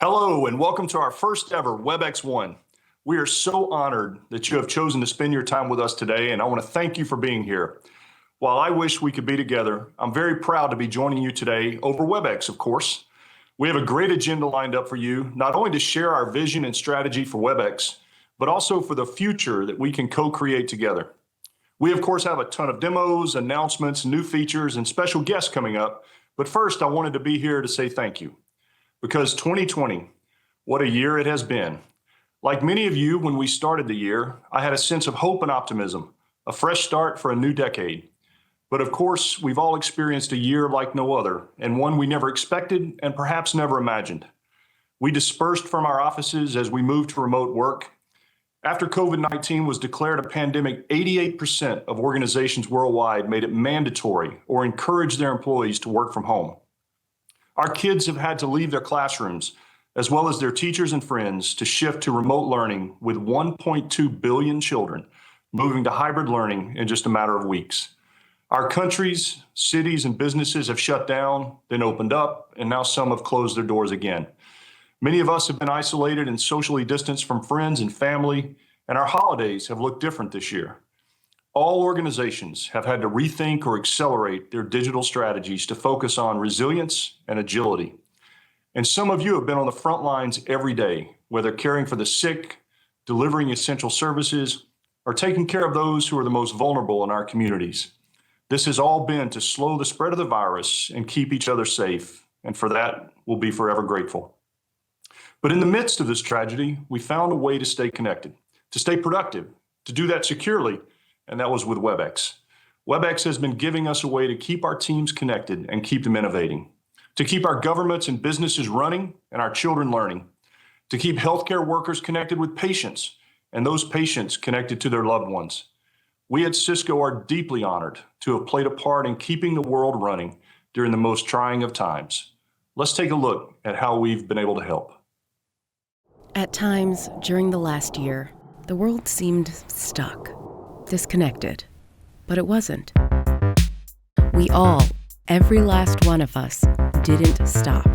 Hello, and welcome to our first ever WebexOne. We are so honored that you have chosen to spend your time with us today, and I want to thank you for being here. While I wish we could be together, I'm very proud to be joining you today over Webex, of course. We have a great agenda lined up for you, not only to share our vision and strategy for Webex, but also for the future that we can co-create together. We, of course, have a ton of demos, announcements, new features, and special guests coming up. But first, I wanted to be here to say thank you. Because 2020, what a year it has been. Like many of you, when we started the year, I had a sense of hope and optimism, a fresh start for a new decade. But of course, we've all experienced a year like no other, and one we never expected and perhaps never imagined. We dispersed from our offices as we moved to remote work. After COVID-19 was declared a pandemic, 88% of organizations worldwide made it mandatory or encouraged their employees to work from home. Our kids have had to leave their classrooms, as well as their teachers and friends, to shift to remote learning, with 1.2 billion children moving to hybrid learning in just a matter of weeks. Our countries, cities, and businesses have shut down, then opened up, and now some have closed their doors again. Many of us have been isolated and socially distanced from friends and family, and our holidays have looked different this year. All organizations have had to rethink or accelerate their digital strategies to focus on resilience and agility. And some of you have been on the front lines every day, whether caring for the sick, delivering essential services, or taking care of those who are the most vulnerable in our communities. This has all been to slow the spread of the virus and keep each other safe, and for that, we'll be forever grateful. But in the midst of this tragedy, we found a way to stay connected, to stay productive, to do that securely, and that was with Webex. Webex has been giving us a way to keep our teams connected and keep them innovating, to keep our governments and businesses running and our children learning, to keep healthcare workers connected with patients and those patients connected to their loved ones. We at Cisco are deeply honored to have played a part in keeping the world running during the most trying of times. Let's take a look at how we've been able to help. At times during the last year, the world seemed stuck, disconnected, but it wasn't. We all, every last one of us, didn't stop.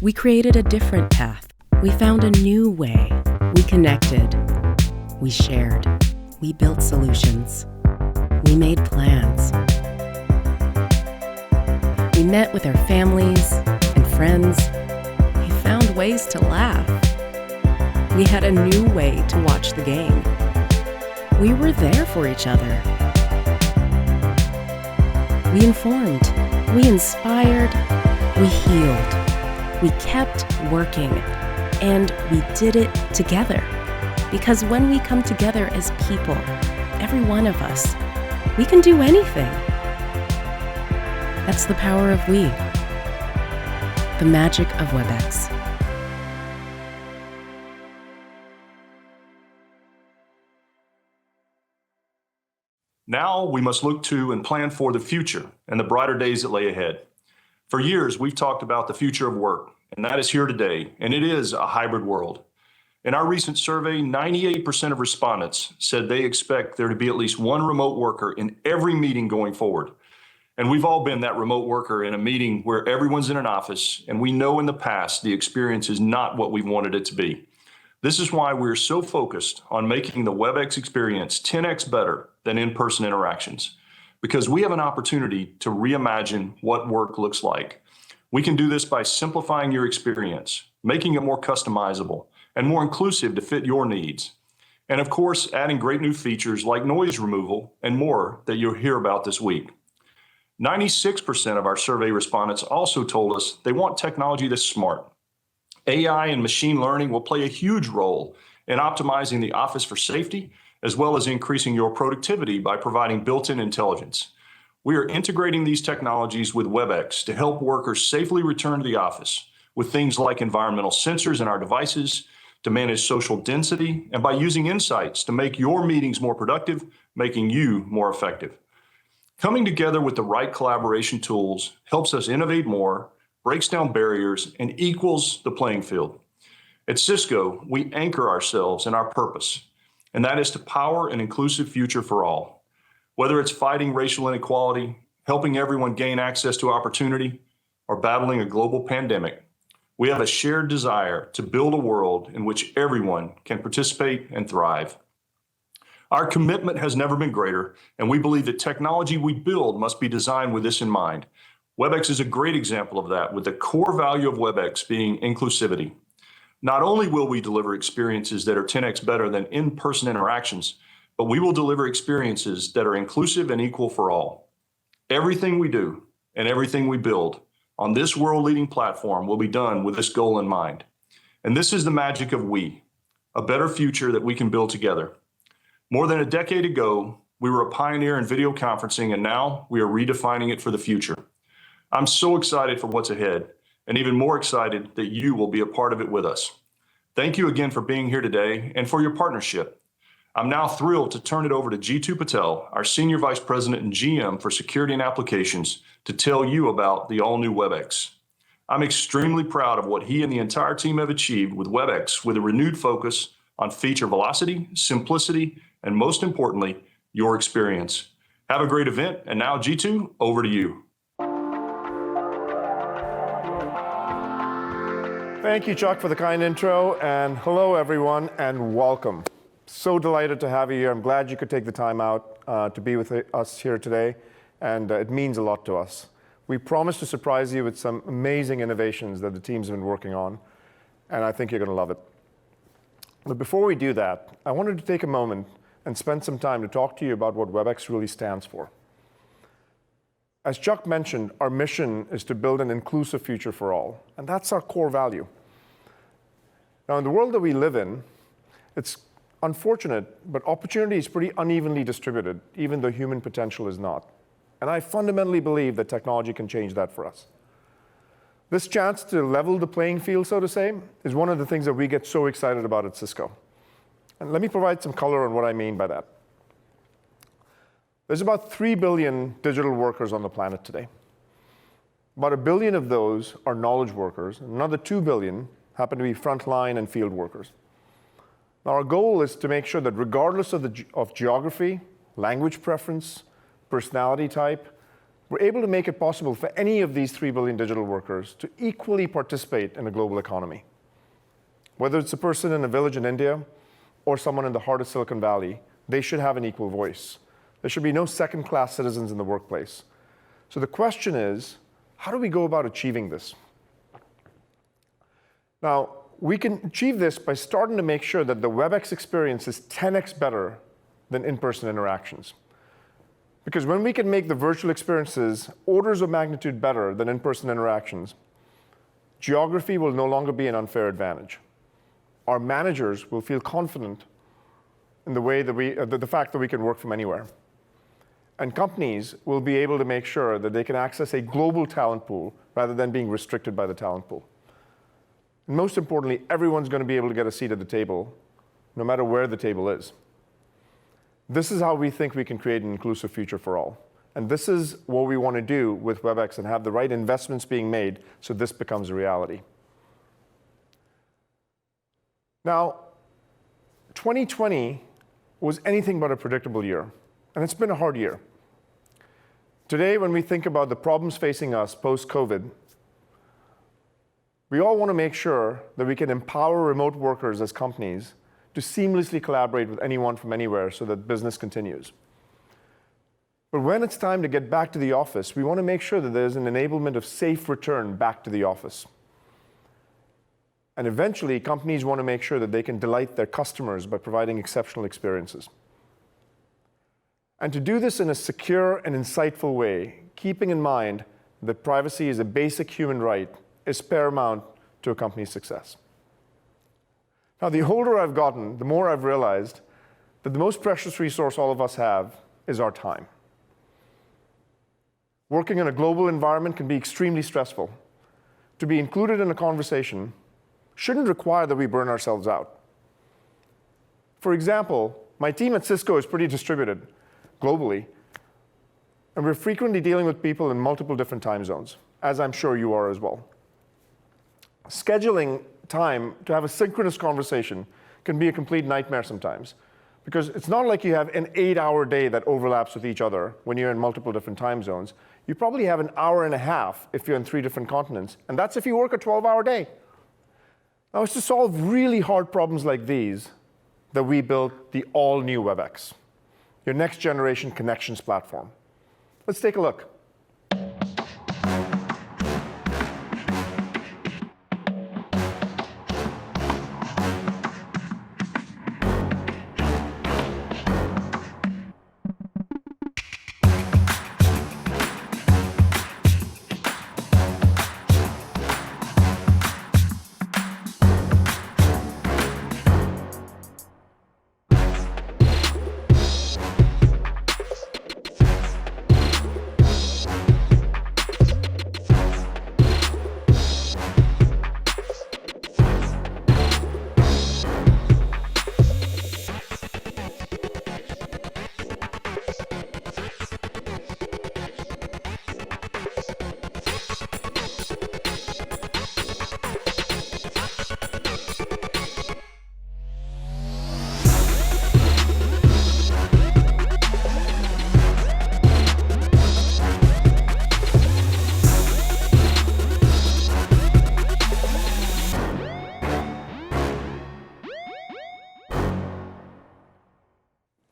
We created a different path. We found a new way. We connected. We shared. We built solutions. We made plans. We met with our families and friends. We found ways to laugh. We had a new way to watch the game. We were there for each other. We informed, we inspired, we healed. We kept working, and we did it together. Because when we come together as people, every one of us, we can do anything. That's the power of we. The magic of Webex. Now we must look to and plan for the future and the brighter days that lay ahead. For years, we've talked about the future of work, and that is here today, and it is a hybrid world. In our recent survey, 98% of respondents said they expect there to be at least one remote worker in every meeting going forward. And we've all been that remote worker in a meeting where everyone's in an office, and we know in the past the experience is not what we've wanted it to be. This is why we're so focused on making the Webex experience 10x better than in-person interactions, because we have an opportunity to reimagine what work looks like. We can do this by simplifying your experience, making it more customizable and more inclusive to fit your needs. And of course, adding great new features like noise removal and more that you'll hear about this week. 96% of our survey respondents also told us they want technology that's smart. AI and machine learning will play a huge role in optimizing the office for safety, as well as increasing your productivity by providing built-in intelligence. We are integrating these technologies with Webex to help workers safely return to the office with things like environmental sensors in our devices to manage social density, and by using insights to make your meetings more productive, making you more effective. Coming together with the right collaboration tools helps us innovate more, breaks down barriers, and equals the playing field. At Cisco, we anchor ourselves in our purpose, and that is to power an inclusive future for all. Whether it's fighting racial inequality, helping everyone gain access to opportunity, or battling a global pandemic, we have a shared desire to build a world in which everyone can participate and thrive. Our commitment has never been greater, and we believe that technology we build must be designed with this in mind. Webex is a great example of that, with the core value of Webex being inclusivity. Not only will we deliver experiences that are 10x better than in-person interactions, but we will deliver experiences that are inclusive and equal for all. Everything we do and everything we build on this world-leading platform will be done with this goal in mind. And this is the magic of we, a better future that we can build together. More than a decade ago, we were a pioneer in video conferencing, and now we are redefining it for the future. I'm so excited for what's ahead, and even more excited that you will be a part of it with us. Thank you again for being here today and for your partnership. I'm now thrilled to turn it over to Jeetu Patel, our Senior Vice President and GM for Security and Applications, to tell you about the all-new Webex. I'm extremely proud of what he and the entire team have achieved with Webex, with a renewed focus on feature velocity, simplicity, and most importantly, your experience. Have a great event, and now Jeetu, over to you. Thank you, Chuck, for the kind intro, and hello, everyone, and welcome. So delighted to have you here. I'm glad you could take the time out to be with us here today, and it means a lot to us. We promise to surprise you with some amazing innovations that the team's been working on, and I think you're going to love it. But before we do that, I wanted to take a moment and spend some time to talk to you about what Webex really stands for. As Chuck mentioned, our mission is to build an inclusive future for all, and that's our core value. Now, in the world that we live in, it's unfortunate, but opportunity is pretty unevenly distributed, even though human potential is not. And I fundamentally believe that technology can change that for us. This chance to level the playing field, so to say, is one of the things that we get so excited about at Cisco. And let me provide some color on what I mean by that. There's about 3 billion digital workers on the planet today. About 1 billion of those are knowledge workers, and another 2 billion happen to be frontline and field workers. Now, our goal is to make sure that regardless of geography, language preference, personality type, we're able to make it possible for any of these 3 billion digital workers to equally participate in the global economy. Whether it's a person in a village in India or someone in the heart of Silicon Valley, they should have an equal voice. There should be no second-class citizens in the workplace. So the question is, how do we go about achieving this? Now, we can achieve this by starting to make sure that the Webex experience is 10x better than in-person interactions. Because when we can make the virtual experiences orders of magnitude better than in-person interactions, geography will no longer be an unfair advantage. Our managers will feel confident in the way that the fact that we can work from anywhere. And companies will be able to make sure that they can access a global talent pool rather than being restricted by the talent pool. And most importantly, everyone's going to be able to get a seat at the table, no matter where the table is. This is how we think we can create an inclusive future for all. And this is what we want to do with Webex and have the right investments being made so this becomes a reality. Now, 2020 was anything but a predictable year, and it's been a hard year. Today, when we think about the problems facing us post-COVID, we all want to make sure that we can empower remote workers as companies to seamlessly collaborate with anyone from anywhere so that business continues. But when it's time to get back to the office, we want to make sure that there's an enablement of safe return back to the office. And eventually, companies want to make sure that they can delight their customers by providing exceptional experiences. And to do this in a secure and insightful way, keeping in mind that privacy is a basic human right, is paramount to a company's success. Now, the older I've gotten, the more I've realized that the most precious resource all of us have is our time. Working in a global environment can be extremely stressful. to be included in a conversation shouldn't require that we burn ourselves out. For example, my team at Cisco is pretty distributed globally, and we're frequently dealing with people in multiple different time zones, as I'm sure you are as well. Scheduling time to have a synchronous conversation can be a complete nightmare sometimes, because it's not like you have an 8-hour day that overlaps with each other when you're in multiple different time zones. You probably have an hour and a half if you're in 3 different continents, and that's if you work a 12-hour day. Now, it's to solve really hard problems like these that we built the all-new Webex, your next-generation connections platform. Let's take a look.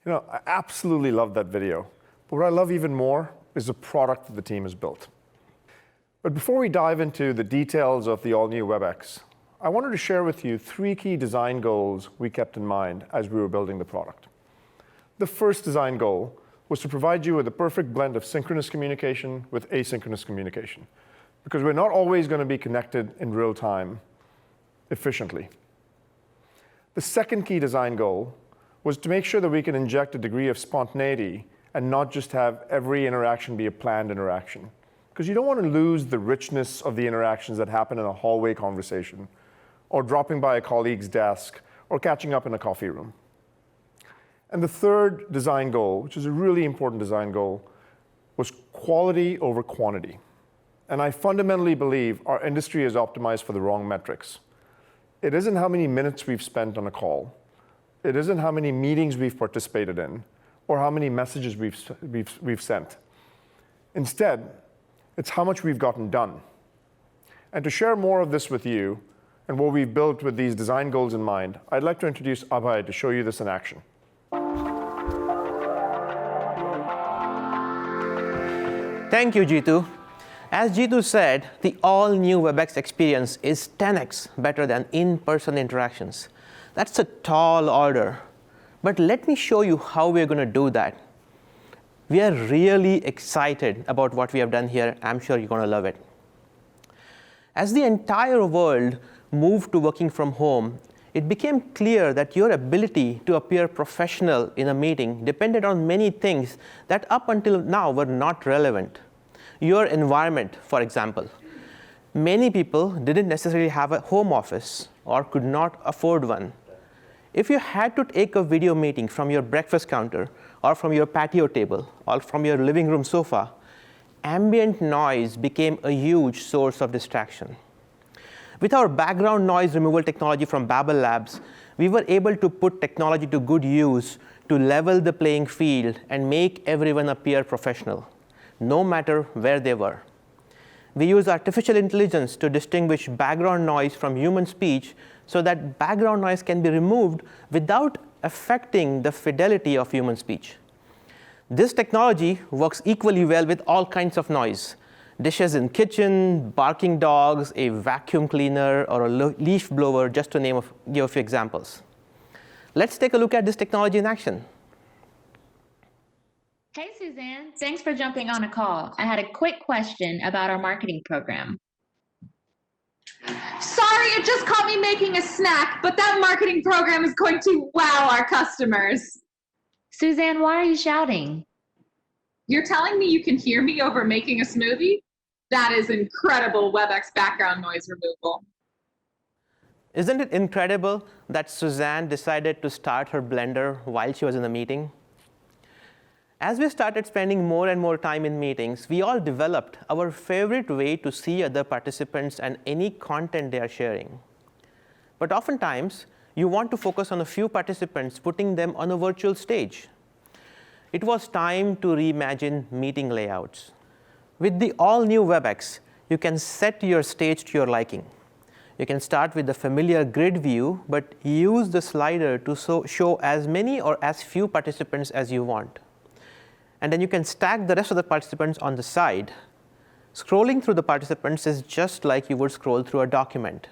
You know, I absolutely love that video. But what I love even more is the product that the team has built. But before we dive into the details of the all-new Webex, I wanted to share with you 3 key design goals we kept in mind as we were building the product. The first design goal was to provide you with a perfect blend of synchronous communication with asynchronous communication, because we're not always going to be connected in real time efficiently. The second key design goal was to make sure that we can inject a degree of spontaneity and not just have every interaction be a planned interaction. Because you don't want to lose the richness of the interactions that happen in a hallway conversation, or dropping by a colleague's desk, or catching up in a coffee room. And the third design goal, which is a really important design goal, was quality over quantity. And I fundamentally believe our industry is optimized for the wrong metrics. It isn't how many minutes we've spent on a call. It isn't how many meetings we've participated in, or how many messages we've sent. Instead, it's how much we've gotten done. And to share more of this with you, and what we've built with these design goals in mind, I'd like to introduce Abhay to show you this in action. Thank you, Jeetu. As Jeetu said, the all-new Webex experience is 10x better than in-person interactions. That's a tall order, but let me show you how we're going to do that. We are really excited about what we have done here. I'm sure you're going to love it. As the entire world moved to working from home, it became clear that your ability to appear professional in a meeting depended on many things that up until now were not relevant. Your environment, for example. Many people didn't necessarily have a home office or could not afford one. If you had to take a video meeting from your breakfast counter, or from your patio table, or from your living room sofa, ambient noise became a huge source of distraction. With our background noise removal technology from Babel Labs, we were able to put technology to good use to level the playing field and make everyone appear professional, no matter where they were. We use artificial intelligence to distinguish background noise from human speech so that background noise can be removed without affecting the fidelity of human speech. This technology works equally well with all kinds of noise. Dishes in kitchen, barking dogs, a vacuum cleaner, or a leaf blower, just to give a few examples. Let's take a look at this technology in action. Hey, Suzanne. Thanks for jumping on a call. I had a quick question about our marketing program. Sorry, it just caught me making a snack, but that marketing program is going to wow our customers. Suzanne, why are you shouting? You're telling me you can hear me over making a smoothie? That is incredible WebEx background noise removal. Isn't it incredible that Suzanne decided to start her blender while she was in the meeting? As we started spending more and more time in meetings, we all developed our favorite way to see other participants and any content they are sharing. But oftentimes, you want to focus on a few participants, putting them on a virtual stage. It was time to reimagine meeting layouts. With the all-new Webex, you can set your stage to your liking. You can start with the familiar grid view, but use the slider to show as many or as few participants as you want. And then you can stack the rest of the participants on the side. Scrolling through the participants is just like you would scroll through a document.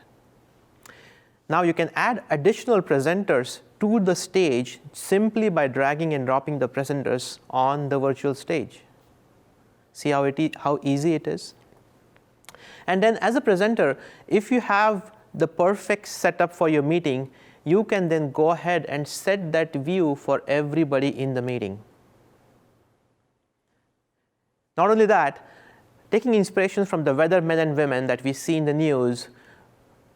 Now you can add additional presenters to the stage simply by dragging and dropping the presenters on the virtual stage. See how easy it is? And then as a presenter, if you have the perfect setup for your meeting, you can then go ahead and set that view for everybody in the meeting. Not only that, taking inspiration from the weathermen and women that we see in the news,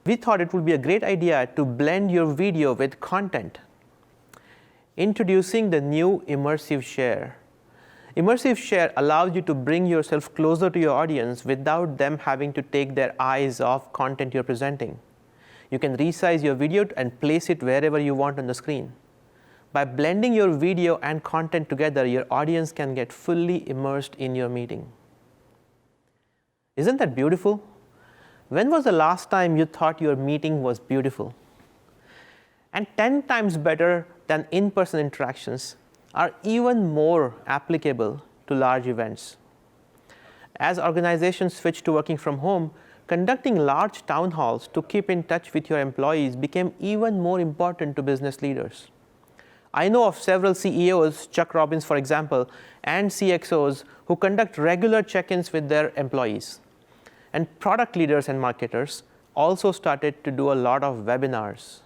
we thought it would be a great idea to blend your video with content. Introducing the new Immersive Share. Immersive Share allows you to bring yourself closer to your audience without them having to take their eyes off content you're presenting. You can resize your video and place it wherever you want on the screen. By blending your video and content together, your audience can get fully immersed in your meeting. Isn't that beautiful? When was the last time you thought your meeting was beautiful? And 10 times better than in-person interactions are even more applicable to large events. As organizations switched to working from home, conducting large town halls to keep in touch with your employees became even more important to business leaders. I know of several CEOs, Chuck Robbins for example, and CXOs who conduct regular check-ins with their employees. And product leaders and marketers also started to do a lot of webinars.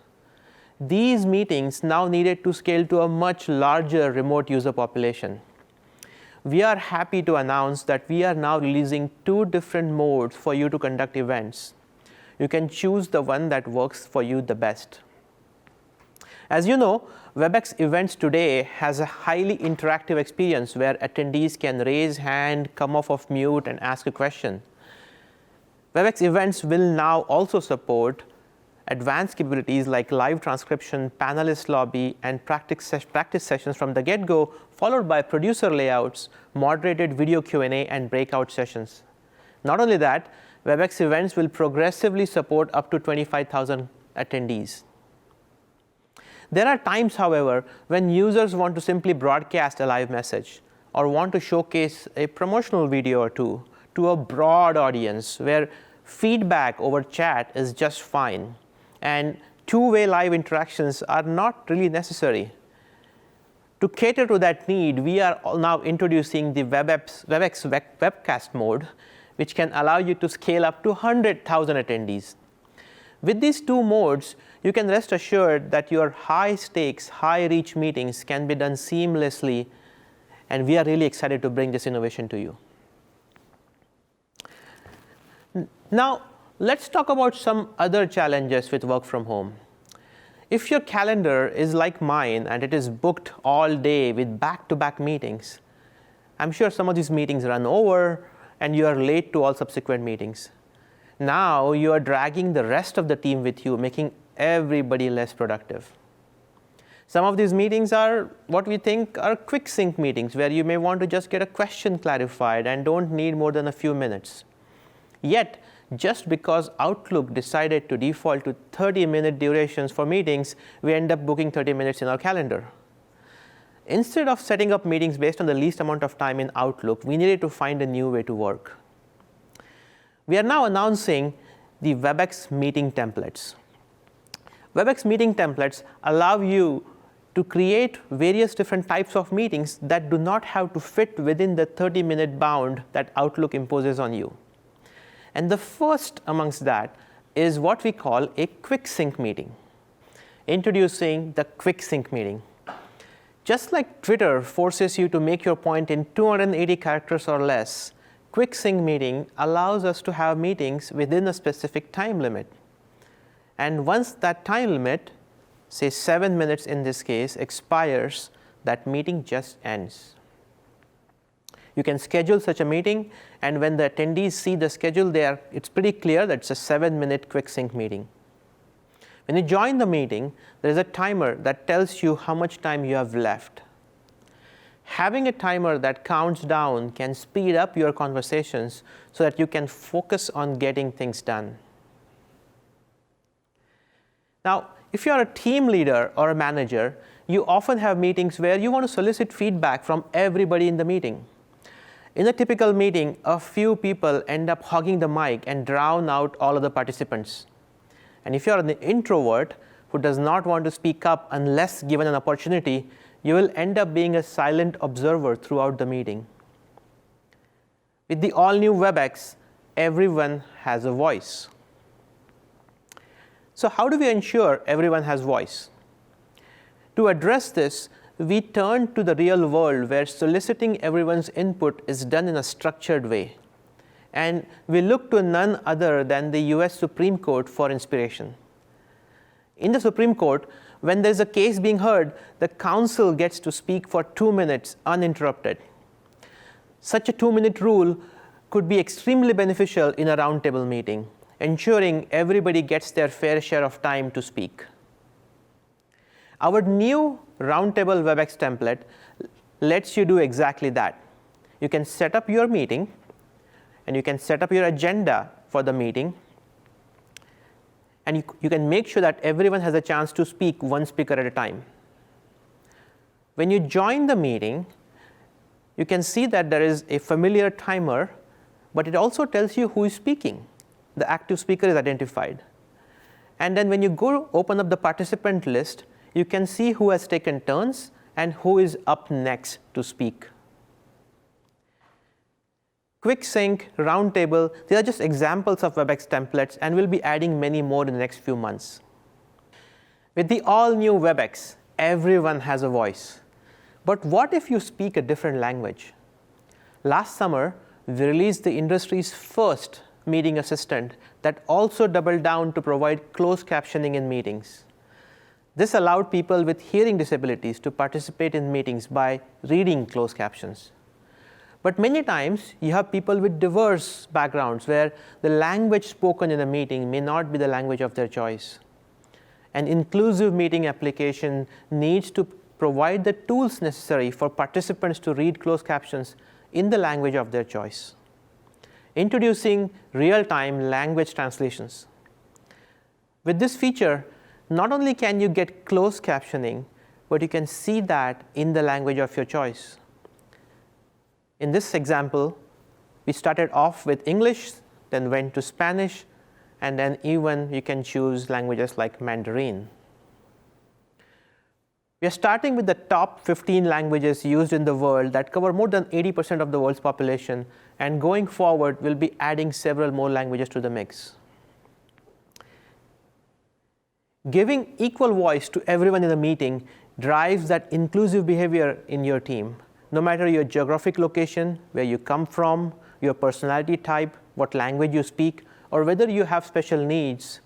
These meetings now needed to scale to a much larger remote user population. We are happy to announce that we are now releasing 2 different modes for you to conduct events. You can choose the one that works for you the best. As you know, Webex Events today has a highly interactive experience where attendees can raise hand, come off of mute, and ask a question. Webex Events will now also support advanced capabilities like live transcription, panelist lobby, and practice sessions from the get-go, followed by producer layouts, moderated video Q&A, and breakout sessions. Not only that, Webex Events will progressively support up to 25,000 attendees. There are times, however, when users want to simply broadcast a live message or want to showcase a promotional video or two to a broad audience where feedback over chat is just fine and two-way live interactions are not really necessary. To cater to that need, we are now introducing the Webex webcast mode, which can allow you to scale up to 100,000 attendees. With these 2 modes, you can rest assured that your high-stakes, high-reach meetings can be done seamlessly, and we are really excited to bring this innovation to you. Now, let's talk about some other challenges with work from home. If your calendar is like mine and it is booked all day with back-to-back meetings, I'm sure some of these meetings run over and you are late to all subsequent meetings. Now you are dragging the rest of the team with you, making everybody less productive. Some of these meetings are what we think are quick sync meetings where you may want to just get a question clarified and don't need more than a few minutes. Yet, just because Outlook decided to default to 30-minute durations for meetings, we end up booking 30 minutes in our calendar. Instead of setting up meetings based on the least amount of time in Outlook, we needed to find a new way to work. We are now announcing the Webex meeting templates. Webex meeting templates allow you to create various different types of meetings that do not have to fit within the 30-minute bound that Outlook imposes on you. And the first amongst that is what we call a quick sync meeting. Introducing the quick sync meeting. Just like Twitter forces you to make your point in 280 characters or less, quick sync meeting allows us to have meetings within a specific time limit. And once that time limit, say 7 minutes in this case, expires, that meeting just ends. You can schedule such a meeting, and when the attendees see the schedule there, it's pretty clear that it's a 7-minute quick sync meeting. When you join the meeting, there is a timer that tells you how much time you have left. Having a timer that counts down can speed up your conversations so that you can focus on getting things done. Now, if you are a team leader or a manager, you often have meetings where you want to solicit feedback from everybody in the meeting. In a typical meeting, a few people end up hogging the mic and drown out all of the participants. And if you're an introvert who does not want to speak up unless given an opportunity, you will end up being a silent observer throughout the meeting. With the all-new Webex, everyone has a voice. So how do we ensure everyone has voice? To address this, we turn to the real world where soliciting everyone's input is done in a structured way. And we look to none other than the US Supreme Court for inspiration. In the Supreme Court, when there's a case being heard, the counsel gets to speak for 2 minutes uninterrupted. Such a 2-minute rule could be extremely beneficial in a roundtable meeting, ensuring everybody gets their fair share of time to speak. Our new roundtable Webex template lets you do exactly that. You can set up your meeting, and you can set up your agenda for the meeting, and you can make sure that everyone has a chance to speak, one speaker at a time. When you join the meeting, you can see that there is a familiar timer, but it also tells you who is speaking. The active speaker is identified. And then when you go open up the participant list, you can see who has taken turns and who is up next to speak. Quick Sync, Roundtable, they are just examples of Webex templates, and we'll be adding many more in the next few months. With the all-new Webex, everyone has a voice. But what if you speak a different language? Last summer, we released the industry's first meeting assistant that also doubled down to provide closed captioning in meetings. This allowed people with hearing disabilities to participate in meetings by reading closed captions. But many times, you have people with diverse backgrounds where the language spoken in a meeting may not be the language of their choice. An inclusive meeting application needs to provide the tools necessary for participants to read closed captions in the language of their choice. Introducing real-time language translations. With this feature, not only can you get closed captioning, but you can see that in the language of your choice. In this example, we started off with English, then went to Spanish, and then even you can choose languages like Mandarin. We are starting with the top 15 languages used in the world that cover more than 80% of the world's population, and going forward, we'll be adding several more languages to the mix. Giving equal voice to everyone in the meeting drives that inclusive behavior in your team. No matter your geographic location, where you come from, your personality type, what language you speak, or whether you have special needs,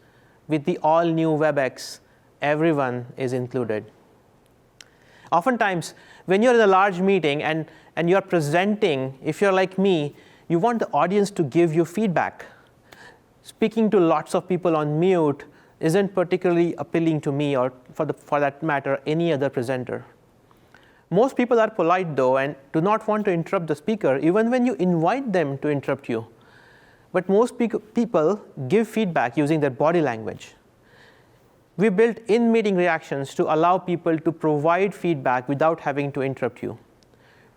with the all-new Webex, everyone is included. Oftentimes, when you're in a large meeting and you're presenting, if you're like me, you want the audience to give you feedback. Speaking to lots of people on mute isn't particularly appealing to me, or for that matter, any other presenter. Most people are polite, though, and do not want to interrupt the speaker, even when you invite them to interrupt you. But most people give feedback using their body language. We built in-meeting reactions to allow people to provide feedback without having to interrupt you.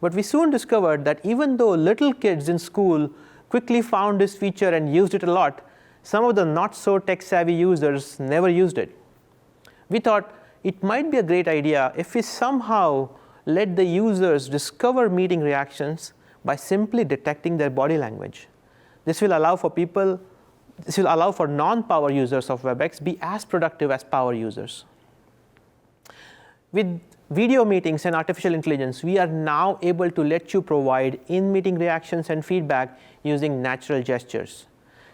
But we soon discovered that even though little kids in school quickly found this feature and used it a lot, some of the not-so-tech-savvy users never used it. We thought it might be a great idea if we somehow let the users discover meeting reactions by simply detecting their body language. This will allow for non-power users of Webex be as productive as power users. With video meetings and artificial intelligence, we are now able to let you provide in-meeting reactions and feedback using natural gestures.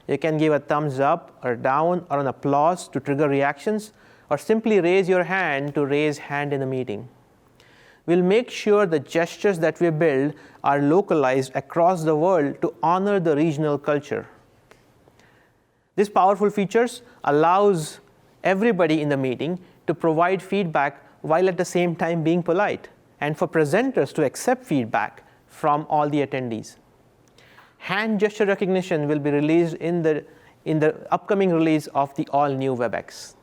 You can give a thumbs up or down or an applause to trigger reactions, or simply raise your hand to raise hand in a meeting. We'll make sure the gestures that we build are localized across the world to honor the regional culture. These powerful features allows everybody in the meeting to provide feedback while at the same time being polite, and for presenters to accept feedback from all the attendees. Hand gesture recognition will be released in the upcoming release of the all-new Webex.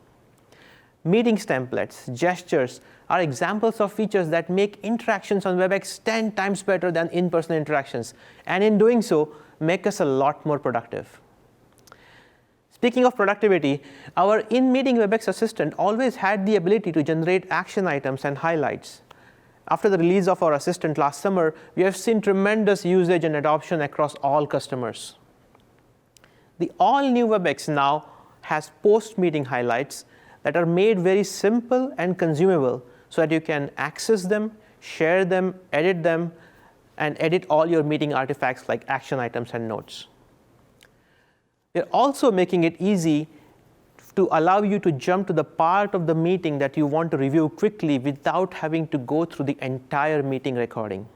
Meetings templates, gestures are examples of features that make interactions on Webex 10 times better than in-person interactions, and in doing so, make us a lot more productive. Speaking of productivity, our in-meeting Webex assistant always had the ability to generate action items and highlights. After the release of our assistant last summer, we have seen tremendous usage and adoption across all customers. The all-new Webex now has post-meeting highlights that are made very simple and consumable so that you can access them, share them, and edit all your meeting artifacts like action items and notes. We're also making it easy to allow you to jump to the part of the meeting that you want to review quickly without having to go through the entire meeting recording.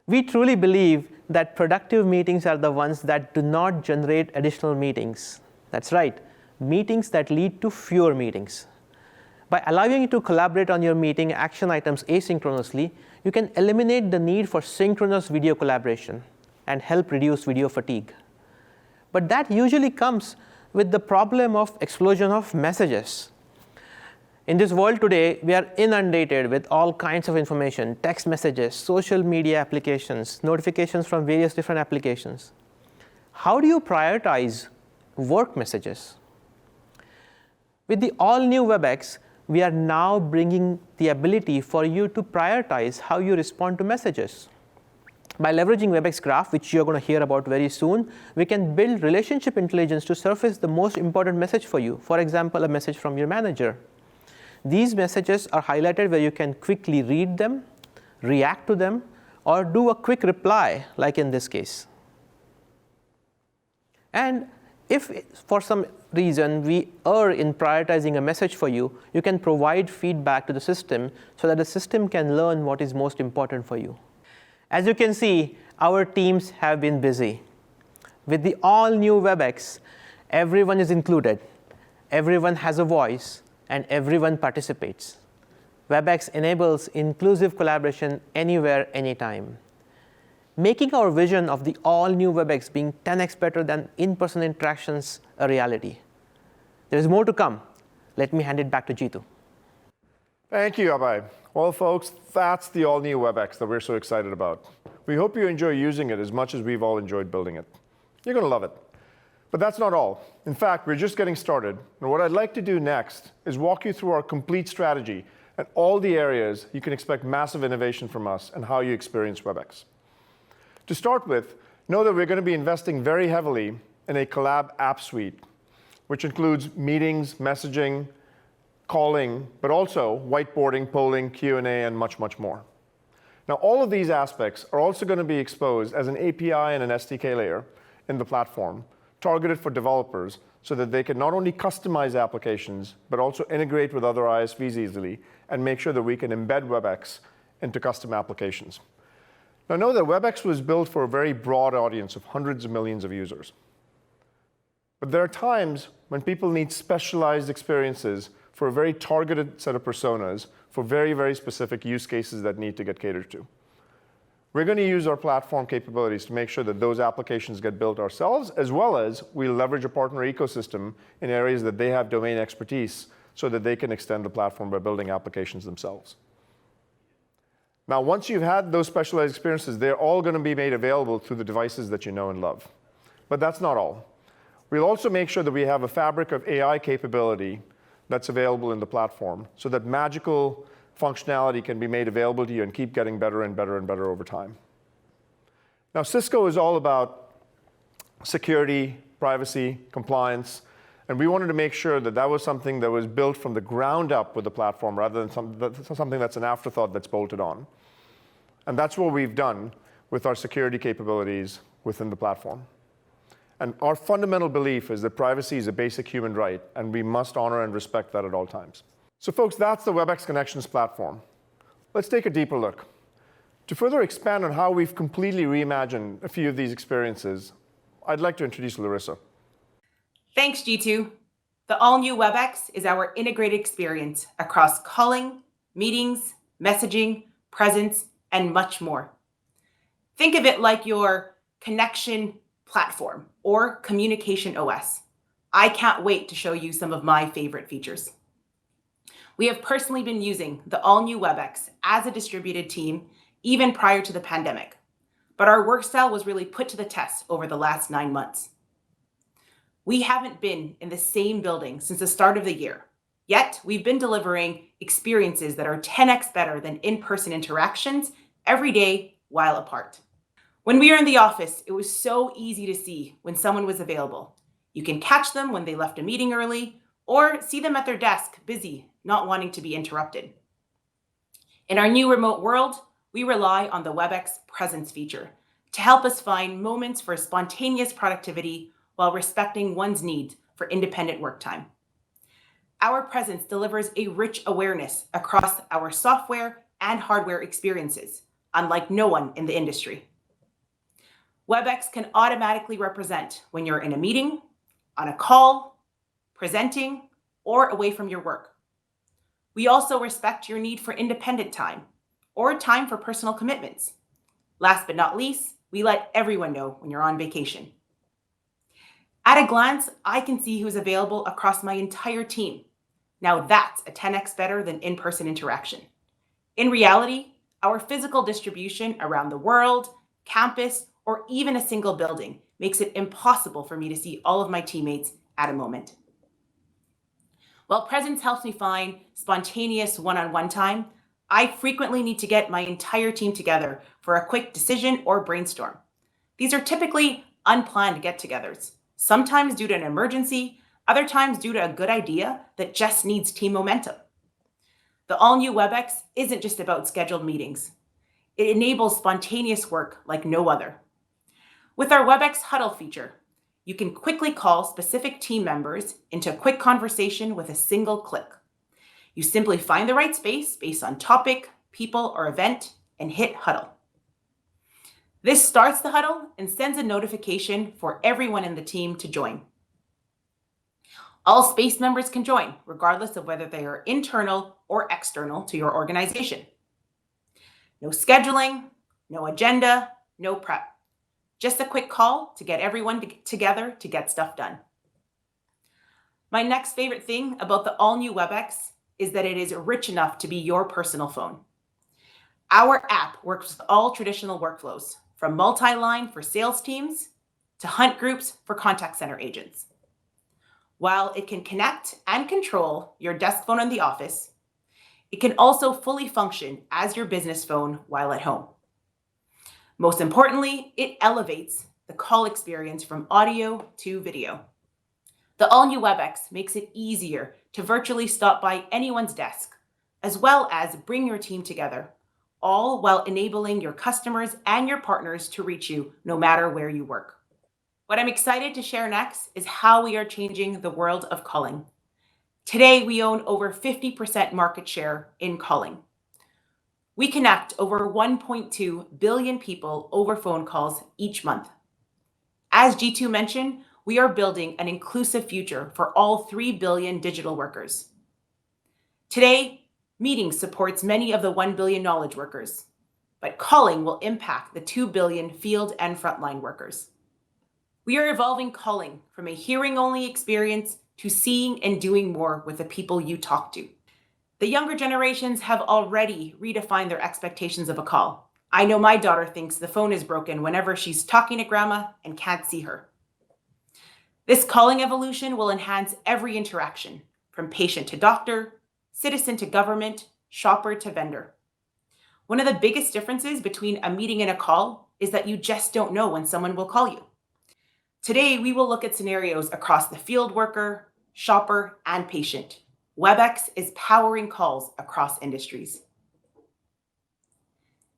We truly believe that productive meetings are the ones that do not generate additional meetings. That's right, meetings that lead to fewer meetings. By allowing you to collaborate on your meeting action items asynchronously, you can eliminate the need for synchronous video collaboration and help reduce video fatigue. But that usually comes with the problem of explosion of messages. In this world today, we are inundated with all kinds of information, text messages, social media applications, notifications from various different applications. How do you prioritize work messages? With the all-new Webex, we are now bringing the ability for you to prioritize how you respond to messages. By leveraging Webex Graph, which you're going to hear about very soon, we can build relationship intelligence to surface the most important message for you. For example, a message from your manager. These messages are highlighted where you can quickly read them, react to them, or do a quick reply, like in this case. And if for some reason we err in prioritizing a message for you, you can provide feedback to the system so that the system can learn what is most important for you. As you can see, our teams have been busy. With the all-new Webex, everyone is included, everyone has a voice, and everyone participates. Webex enables inclusive collaboration anywhere, anytime, making our vision of the all-new Webex being 10x better than in-person interactions a reality. There is more to come. Let me hand it back to Jeetu. Thank you, Abhay. Well, folks, that's the all-new Webex that we're so excited about. We hope you enjoy using it as much as we've all enjoyed building it. You're going to love it. But that's not all. In fact, we're just getting started. And what I'd like to do next is walk you through our complete strategy and all the areas you can expect massive innovation from us and how you experience Webex. To start with, know that we're going to be investing very heavily in a collab app suite, which includes meetings, messaging, calling, but also whiteboarding, polling, Q&A, and much, much more. Now, all of these aspects are also going to be exposed as an API and an SDK layer in the platform, targeted for developers so that they can not only customize applications, but also integrate with other ISVs easily and make sure that we can embed Webex into custom applications. Now, know that Webex was built for a very broad audience of hundreds of millions of users. But there are times when people need specialized experiences for a very targeted set of personas for very, very specific use cases that need to get catered to. We're going to use our platform capabilities to make sure that those applications get built ourselves, as well as we leverage a partner ecosystem in areas that they have domain expertise so that they can extend the platform by building applications themselves. Now, once you've had those specialized experiences, they're all going to be made available through the devices that you know and love. But that's not all. We'll also make sure that we have a fabric of AI capability that's available in the platform so that magical functionality can be made available to you and keep getting better and better and better over time. Now, Cisco is all about security, privacy, compliance, And we wanted to make sure that that was something that was built from the ground up with the platform rather than something that's an afterthought that's bolted on. And that's what we've done with our security capabilities within the platform. And our fundamental belief is that privacy is a basic human right, and we must honor and respect that at all times. So folks, that's the Webex Connections platform. Let's take a deeper look. To further expand on how we've completely reimagined a few of these experiences, I'd like to introduce Larissa. Thanks, G2. The all-new Webex is our integrated experience across calling, meetings, messaging, presence, and much more. Think of it like your connection platform or communication OS. I can't wait to show you some of my favorite features. We have personally been using the all-new Webex as a distributed team even prior to the pandemic, but our work style was really put to the test over the last 9 months. We haven't been in the same building since the start of the year, yet we've been delivering experiences that are 10x better than in-person interactions every day while apart. When we were in the office, it was so easy to see when someone was available. You can catch them when they left a meeting early, or see them at their desk, busy, not wanting to be interrupted. In our new remote world, we rely on the Webex Presence feature to help us find moments for spontaneous productivity while respecting one's need for independent work time. Our presence delivers a rich awareness across our software and hardware experiences, unlike no one in the industry. Webex can automatically represent when you're in a meeting, on a call, presenting, or away from your work. We also respect your need for independent time or time for personal commitments. Last but not least, we let everyone know when you're on vacation. At a glance, I can see who's available across my entire team. Now that's a 10x better than in-person interaction. In reality, our physical distribution around the world, campus, or even a single building makes it impossible for me to see all of my teammates at a moment. While presence helps me find spontaneous one-on-one time, I frequently need to get my entire team together for a quick decision or brainstorm. These are typically unplanned get-togethers, sometimes due to an emergency, other times due to a good idea that just needs team momentum. The all-new Webex isn't just about scheduled meetings. It enables spontaneous work like no other. With our Webex Huddle feature, you can quickly call specific team members into a quick conversation with a single click. You simply find the right space based on topic, people, or event, and hit Huddle. This starts the huddle and sends a notification for everyone in the team to join. All space members can join, regardless of whether they are internal or external to your organization. No scheduling, no agenda, no prep. Just a quick call to get everyone together to get stuff done. My next favorite thing about the all-new Webex is that it is rich enough to be your personal phone. Our app works with all traditional workflows, from multi-line for sales teams to hunt groups for contact center agents. While it can connect and control your desk phone in the office, it can also fully function as your business phone while at home. Most importantly, it elevates the call experience from audio to video. The all-new Webex makes it easier to virtually stop by anyone's desk, as well as bring your team together, all while enabling your customers and your partners to reach you no matter where you work. What I'm excited to share next is how we are changing the world of calling. Today, we own over 50% market share in calling. We connect over 1.2 billion people over phone calls each month. As G2 mentioned, we are building an inclusive future for all 3 billion digital workers. Today, meetings supports many of the 1 billion knowledge workers, but calling will impact the 2 billion field and frontline workers. We are evolving calling from a hearing-only experience to seeing and doing more with the people you talk to. The younger generations have already redefined their expectations of a call. I know my daughter thinks the phone is broken whenever she's talking to grandma and can't see her. This calling evolution will enhance every interaction, from patient to doctor, citizen to government, shopper to vendor. One of the biggest differences between a meeting and a call is that you just don't know when someone will call you. Today, we will look at scenarios across the field worker, shopper, and patient. Webex is powering calls across industries.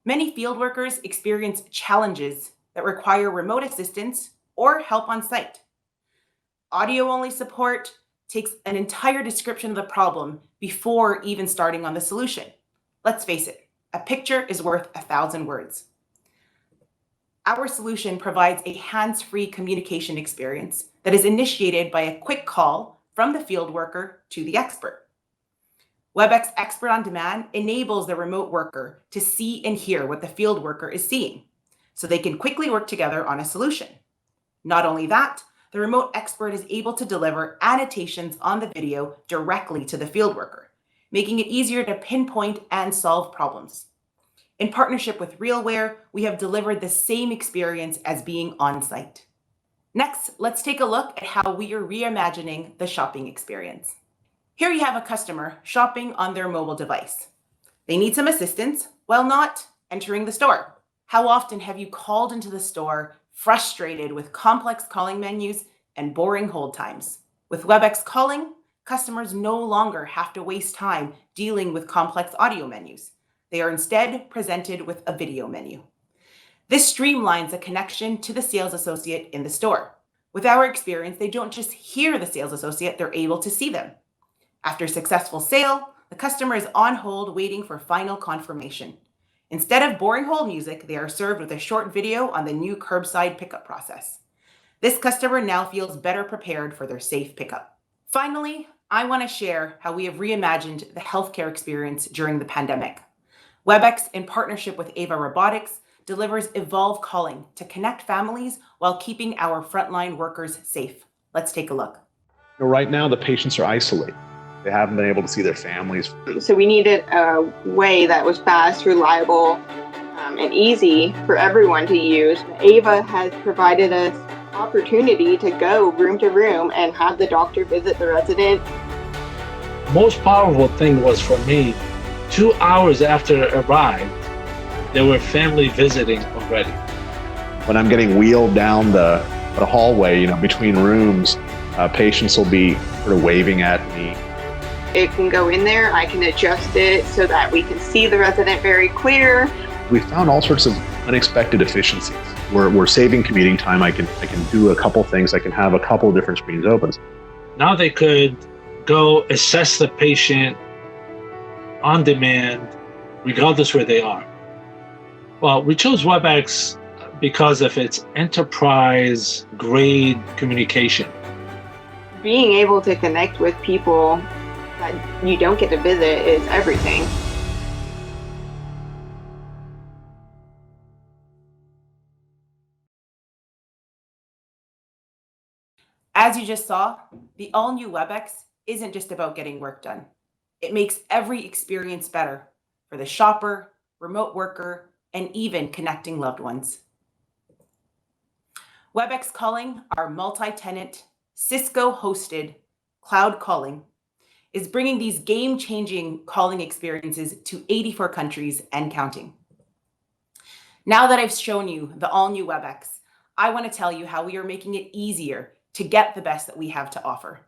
Many field workers experience challenges that require remote assistance or help on site. Audio-only support takes an entire description of the problem before even starting on the solution. Let's face it, a picture is worth 1,000 words. Our solution provides a hands-free communication experience that is initiated by a quick call from the field worker to the expert. Webex Expert on Demand enables the remote worker to see and hear what the field worker is seeing, so they can quickly work together on a solution. Not only that, the remote expert is able to deliver annotations on the video directly to the field worker, making it easier to pinpoint and solve problems. In partnership with RealWare, we have delivered the same experience as being on-site. Next, let's take a look at how we are reimagining the shopping experience. Here you have a customer shopping on their mobile device. They need some assistance while not entering the store. How often have you called into the store frustrated with complex calling menus and boring hold times? With Webex Calling, customers no longer have to waste time dealing with complex audio menus. They are instead presented with a video menu. This streamlines the connection to the sales associate in the store. With our experience, they don't just hear the sales associate, they're able to see them. After a successful sale, the customer is on hold waiting for final confirmation. Instead of boring hold music, they are served with a short video on the new curbside pickup process. This customer now feels better prepared for their safe pickup. Finally, I want to share how we have reimagined the healthcare experience during the pandemic. Webex, in partnership with Ava Robotics, delivers Evolve Calling to connect families while keeping our frontline workers safe. Let's take a look. Right now, the patients are isolated. They haven't been able to see their families. So we needed a way that was fast, reliable, and easy for everyone to use. Ava has provided us opportunity to go room to room and have the doctor visit the resident. Most powerful thing was for me, 2 hours after I arrived, there were family visiting already. When I'm getting wheeled down the hallway, between rooms, patients will be sort of waving at me. It can go in there, I can adjust it so that we can see the resident very clear. We found all sorts of unexpected efficiencies. We're saving commuting time. I can do a couple things. I can have a couple of different screens open. Now they could go assess the patient on demand, regardless where they are. Well, we chose Webex because of its enterprise-grade communication. Being able to connect with people that you don't get to visit is everything. As you just saw, the all-new Webex isn't just about getting work done. It makes every experience better for the shopper, remote worker, and even connecting loved ones. Webex Calling, our multi-tenant, Cisco-hosted cloud calling, is bringing these game-changing calling experiences to 84 countries and counting. Now that I've shown you the all-new Webex, I want to tell you how we are making it easier to get the best that we have to offer.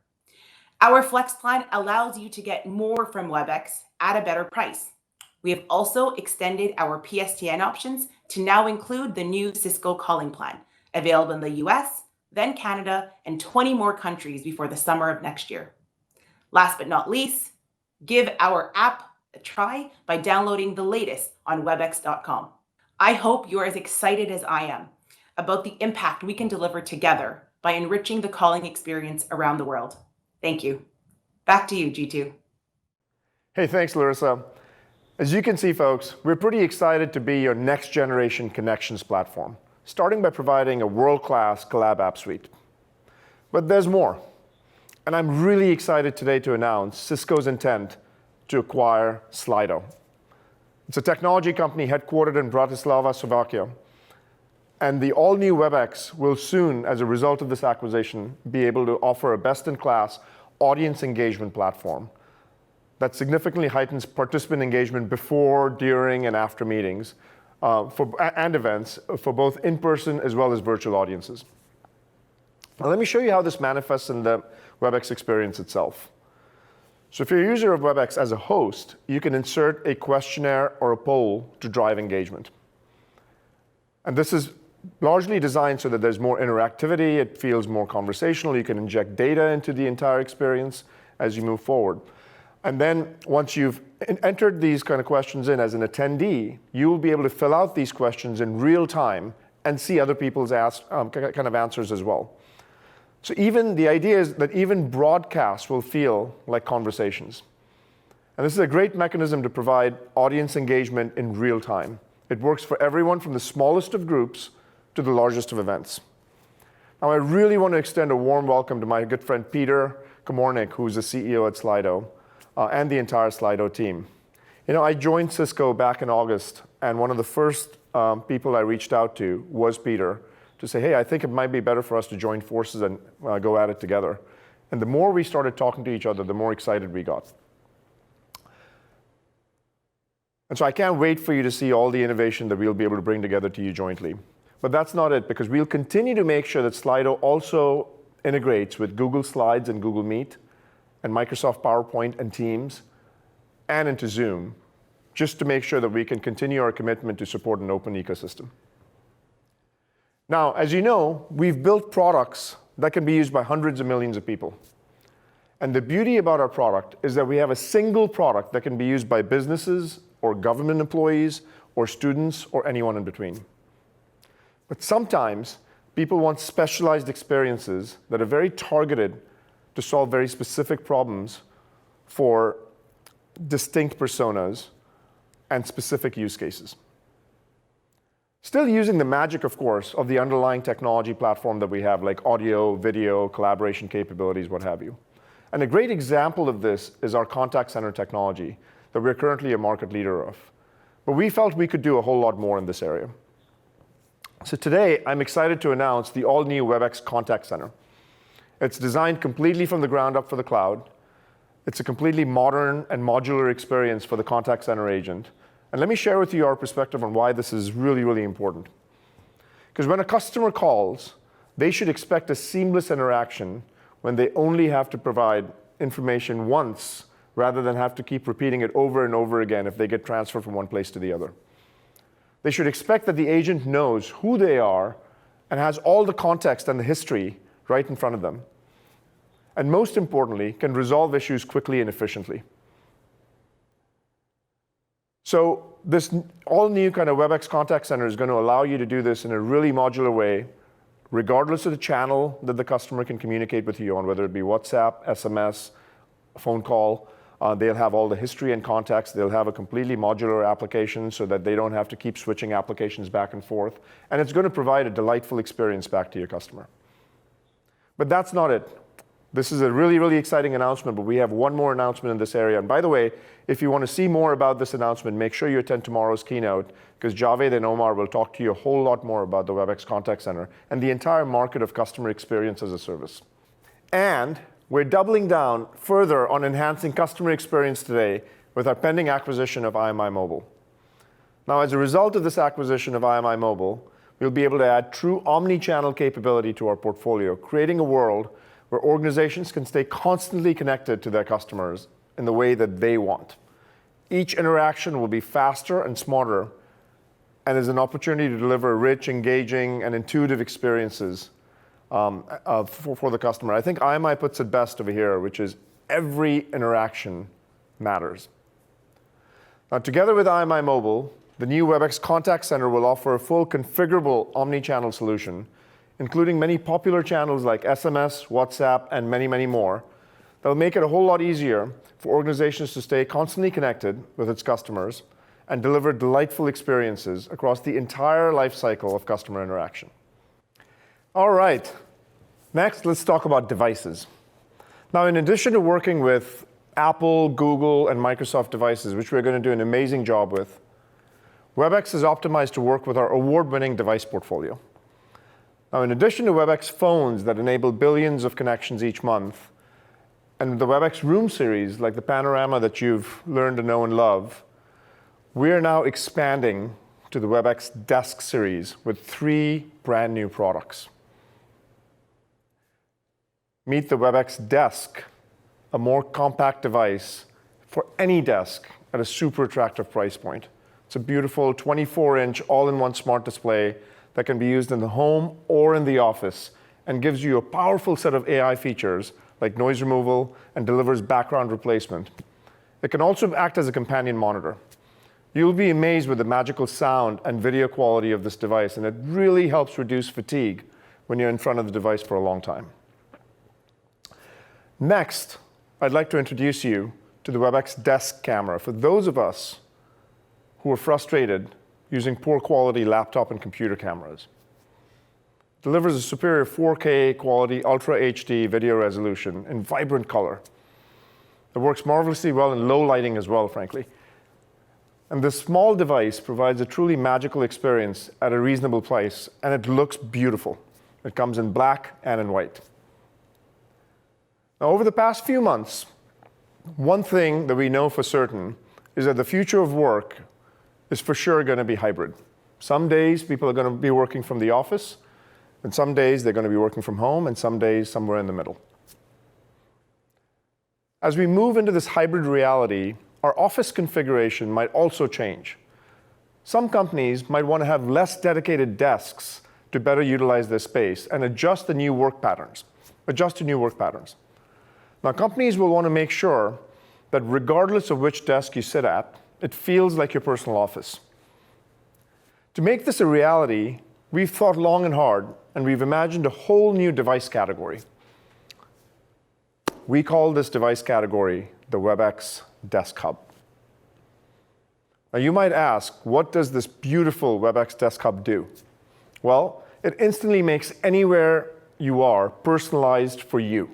Our Flex plan allows you to get more from Webex at a better price. We have also extended our PSTN options to now include the new Cisco calling plan, available in the US, then Canada, and 20 more countries before the summer of next year. Last but not least, give our app a try by downloading the latest on Webex.com. I hope you're as excited as I am about the impact we can deliver together by enriching the calling experience around the world. Thank you. Back to you, G2. Hey, thanks, Larissa. As you can see, folks, we're pretty excited to be your next generation connections platform, starting by providing a world-class collab app suite. But there's more. And I'm really excited today to announce Cisco's intent to acquire Slido. It's a technology company headquartered in Bratislava, Slovakia. And the all-new Webex will soon, as a result of this acquisition, be able to offer a best-in-class audience engagement platform that significantly heightens participant engagement before, during, and after meetings and events for both in-person as well as virtual audiences. Now, let me show you how this manifests in the Webex experience itself. So if you're a user of Webex as a host, you can insert a questionnaire or a poll to drive engagement. And this is largely designed so that there's more interactivity, it feels more conversational, you can inject data into the entire experience as you move forward. And then once you've entered these kind of questions in as an attendee, you will be able to fill out these questions in real time and see other people's kind of answers as well. So even the idea is that even broadcasts will feel like conversations. And this is a great mechanism to provide audience engagement in real time. It works for everyone from the smallest of groups to the largest of events. Now, I really want to extend a warm welcome to my good friend Peter Komornik, who's the CEO at Slido, and the entire Slido team. You know, I joined Cisco back in August, and one of the first people I reached out to was Peter to say, hey, I think it might be better for us to join forces and go at it together. And the more we started talking to each other, the more excited we got. And so I can't wait for you to see all the innovation that we'll be able to bring together to you jointly. But that's not it, because we'll continue to make sure that Slido also integrates with Google Slides and Google Meet, and Microsoft PowerPoint and Teams, and into Zoom, just to make sure that we can continue our commitment to support an open ecosystem. Now, as you know, we've built products that can be used by hundreds of millions of people. And the beauty about our product is that we have a single product that can be used by businesses or government employees or students or anyone in between. But sometimes people want specialized experiences that are very targeted to solve very specific problems for distinct personas and specific use cases. Still using the magic, of course, of the underlying technology platform that we have, like audio, video, collaboration capabilities, what have you. And a great example of this is our contact center technology that we're currently a market leader of. But we felt we could do a whole lot more in this area. So today, I'm excited to announce the all-new Webex Contact Center. It's designed completely from the ground up for the cloud. It's a completely modern and modular experience for the contact center agent. And let me share with you our perspective on why this is really, really important. Because when a customer calls, they should expect a seamless interaction when they only have to provide information once rather than have to keep repeating it over and over again if they get transferred from one place to the other. They should expect that the agent knows who they are and has all the context and the history right in front of them. And most importantly, can resolve issues quickly and efficiently. So this all-new kind of Webex Contact Center is going to allow you to do this in a really modular way, regardless of the channel that the customer can communicate with you on, whether it be WhatsApp, SMS, phone call. They'll have all the history and context. They'll have a completely modular application so that they don't have to keep switching applications back and forth. And it's going to provide a delightful experience back to your customer. But that's not it. This is a really, really exciting announcement, but we have one more announcement in this area. And by the way, if you want to see more about this announcement, make sure you attend tomorrow's keynote, because Javed and Omar will talk to you a whole lot more about the Webex Contact Center and the entire market of customer experience as a service. And we're doubling down further on enhancing customer experience today with our pending acquisition of IMI Mobile. Now, as a result of this acquisition of IMI Mobile, we'll be able to add true omni-channel capability to our portfolio, creating a world where organizations can stay constantly connected to their customers in the way that they want. Each interaction will be faster and smarter, and is an opportunity to deliver rich, engaging, and intuitive experiences for the customer. I think IMI puts it best over here, which is every interaction matters. Now, together with IMI Mobile, the new Webex Contact Center will offer a full configurable omni-channel solution, including many popular channels like SMS, WhatsApp, and many, many more, that will make it a whole lot easier for organizations to stay constantly connected with its customers and deliver delightful experiences across the entire life cycle of customer interaction. All right, next let's talk about devices. Now, in addition to working with Apple, Google, and Microsoft devices, which we're going to do an amazing job with, Webex is optimized to work with our award-winning device portfolio. Now, in addition to Webex phones that enable billions of connections each month, and the Webex Room series, like the Panorama that you've learned to know and love, we are now expanding to the Webex Desk series with 3 brand new products. Meet the Webex Desk, a more compact device for any desk at a super attractive price point. It's a beautiful 24-inch all-in-one smart display that can be used in the home or in the office and gives you a powerful set of AI features like noise removal and delivers background replacement. It can also act as a companion monitor. You'll be amazed with the magical sound and video quality of this device, and it really helps reduce fatigue when you're in front of the device for a long time. Next, I'd like to introduce you to the Webex Desk camera for those of us who are frustrated using poor quality laptop and computer cameras. It delivers a superior 4K quality Ultra HD video resolution in vibrant color. It works marvelously well in low lighting as well, frankly. And this small device provides a truly magical experience at a reasonable price, and it looks beautiful. It comes in black and in white. Now, over the past few months, one thing that we know for certain is that the future of work is for sure going to be hybrid. Some days people are going to be working from the office, and some days they're going to be working from home, and some days somewhere in the middle. As we move into this hybrid reality, our office configuration might also change. Some companies might want to have less dedicated desks to better utilize their space and adjust to new work patterns. Now, companies will want to make sure that regardless of which desk you sit at, it feels like your personal office. To make this a reality, we've thought long and hard, and we've imagined a whole new device category. We call this device category the Webex Desk Hub. Now, you might ask, what does this beautiful Webex Desk Hub do? Well, it instantly makes anywhere you are personalized for you.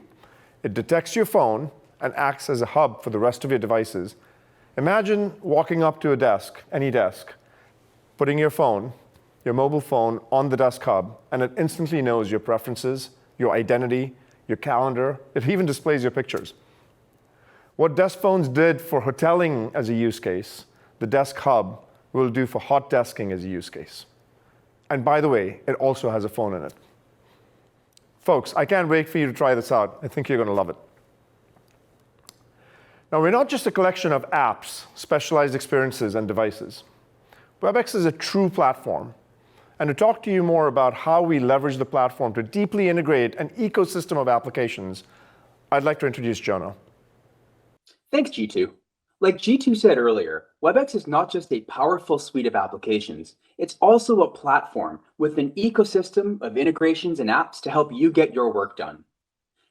It detects your phone and acts as a hub for the rest of your devices. Imagine walking up to a desk, any desk, putting your phone, your mobile phone, on the Desk Hub, and it instantly knows your preferences, your identity, your calendar. It even displays your pictures. What desk phones did for hoteling as a use case, the Desk Hub will do for hot desking as a use case. And by the way, it also has a phone in it. Folks, I can't wait for you to try this out. I think you're going to love it. Now, we're not just a collection of apps, specialized experiences, and devices. Webex is a true platform. And to talk to you more about how we leverage the platform to deeply integrate an ecosystem of applications, I'd like to introduce Jono. Thanks, G2. Like G2 said earlier, Webex is not just a powerful suite of applications, it's also a platform with an ecosystem of integrations and apps to help you get your work done.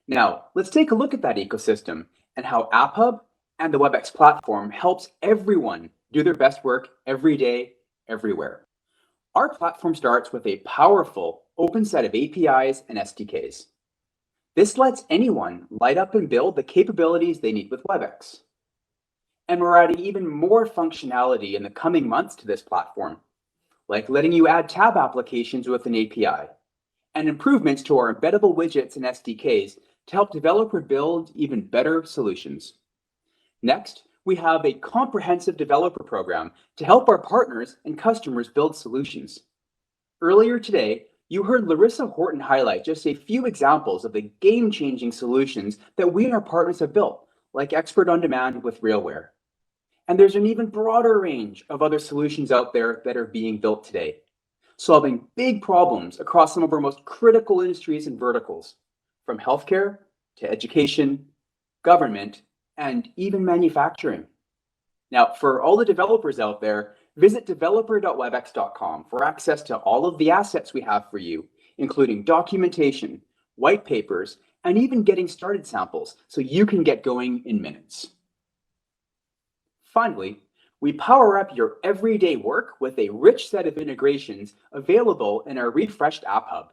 Now, let's take a look at that ecosystem and how App Hub and the Webex platform helps everyone do their best work every day, everywhere. Our platform starts with a powerful open set of APIs and SDKs. This lets anyone light up and build the capabilities they need with Webex. And we're adding even more functionality in the coming months to this platform, like letting you add tab applications with an API, and improvements to our embeddable widgets and SDKs to help developers build even better solutions. Next, we have a comprehensive developer program to help our partners and customers build solutions. Earlier today, you heard Larissa Horton highlight just a few examples of the game-changing solutions that we and our partners have built, like Expert on Demand with Railware. And there's an even broader range of other solutions out there that are being built today, solving big problems across some of our most critical industries and verticals, from healthcare to education, government, and even manufacturing. Now, for all the developers out there, visit developer.webex.com for access to all of the assets we have for you, including documentation, white papers, and even getting started samples so you can get going in minutes. Finally, we power up your everyday work with a rich set of integrations available in our refreshed App Hub.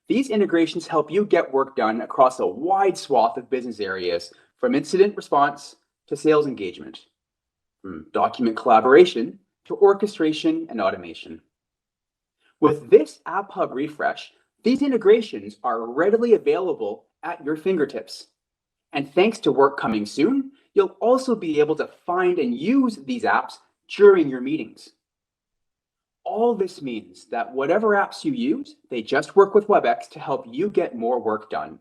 These integrations help you get work done across a wide swath of business areas, from incident response to sales engagement, from document collaboration to orchestration and automation. With this App Hub refresh, these integrations are readily available at your fingertips. And thanks to work coming soon, you'll also be able to find and use these apps during your meetings. All this means that whatever apps you use, they just work with Webex to help you get more work done.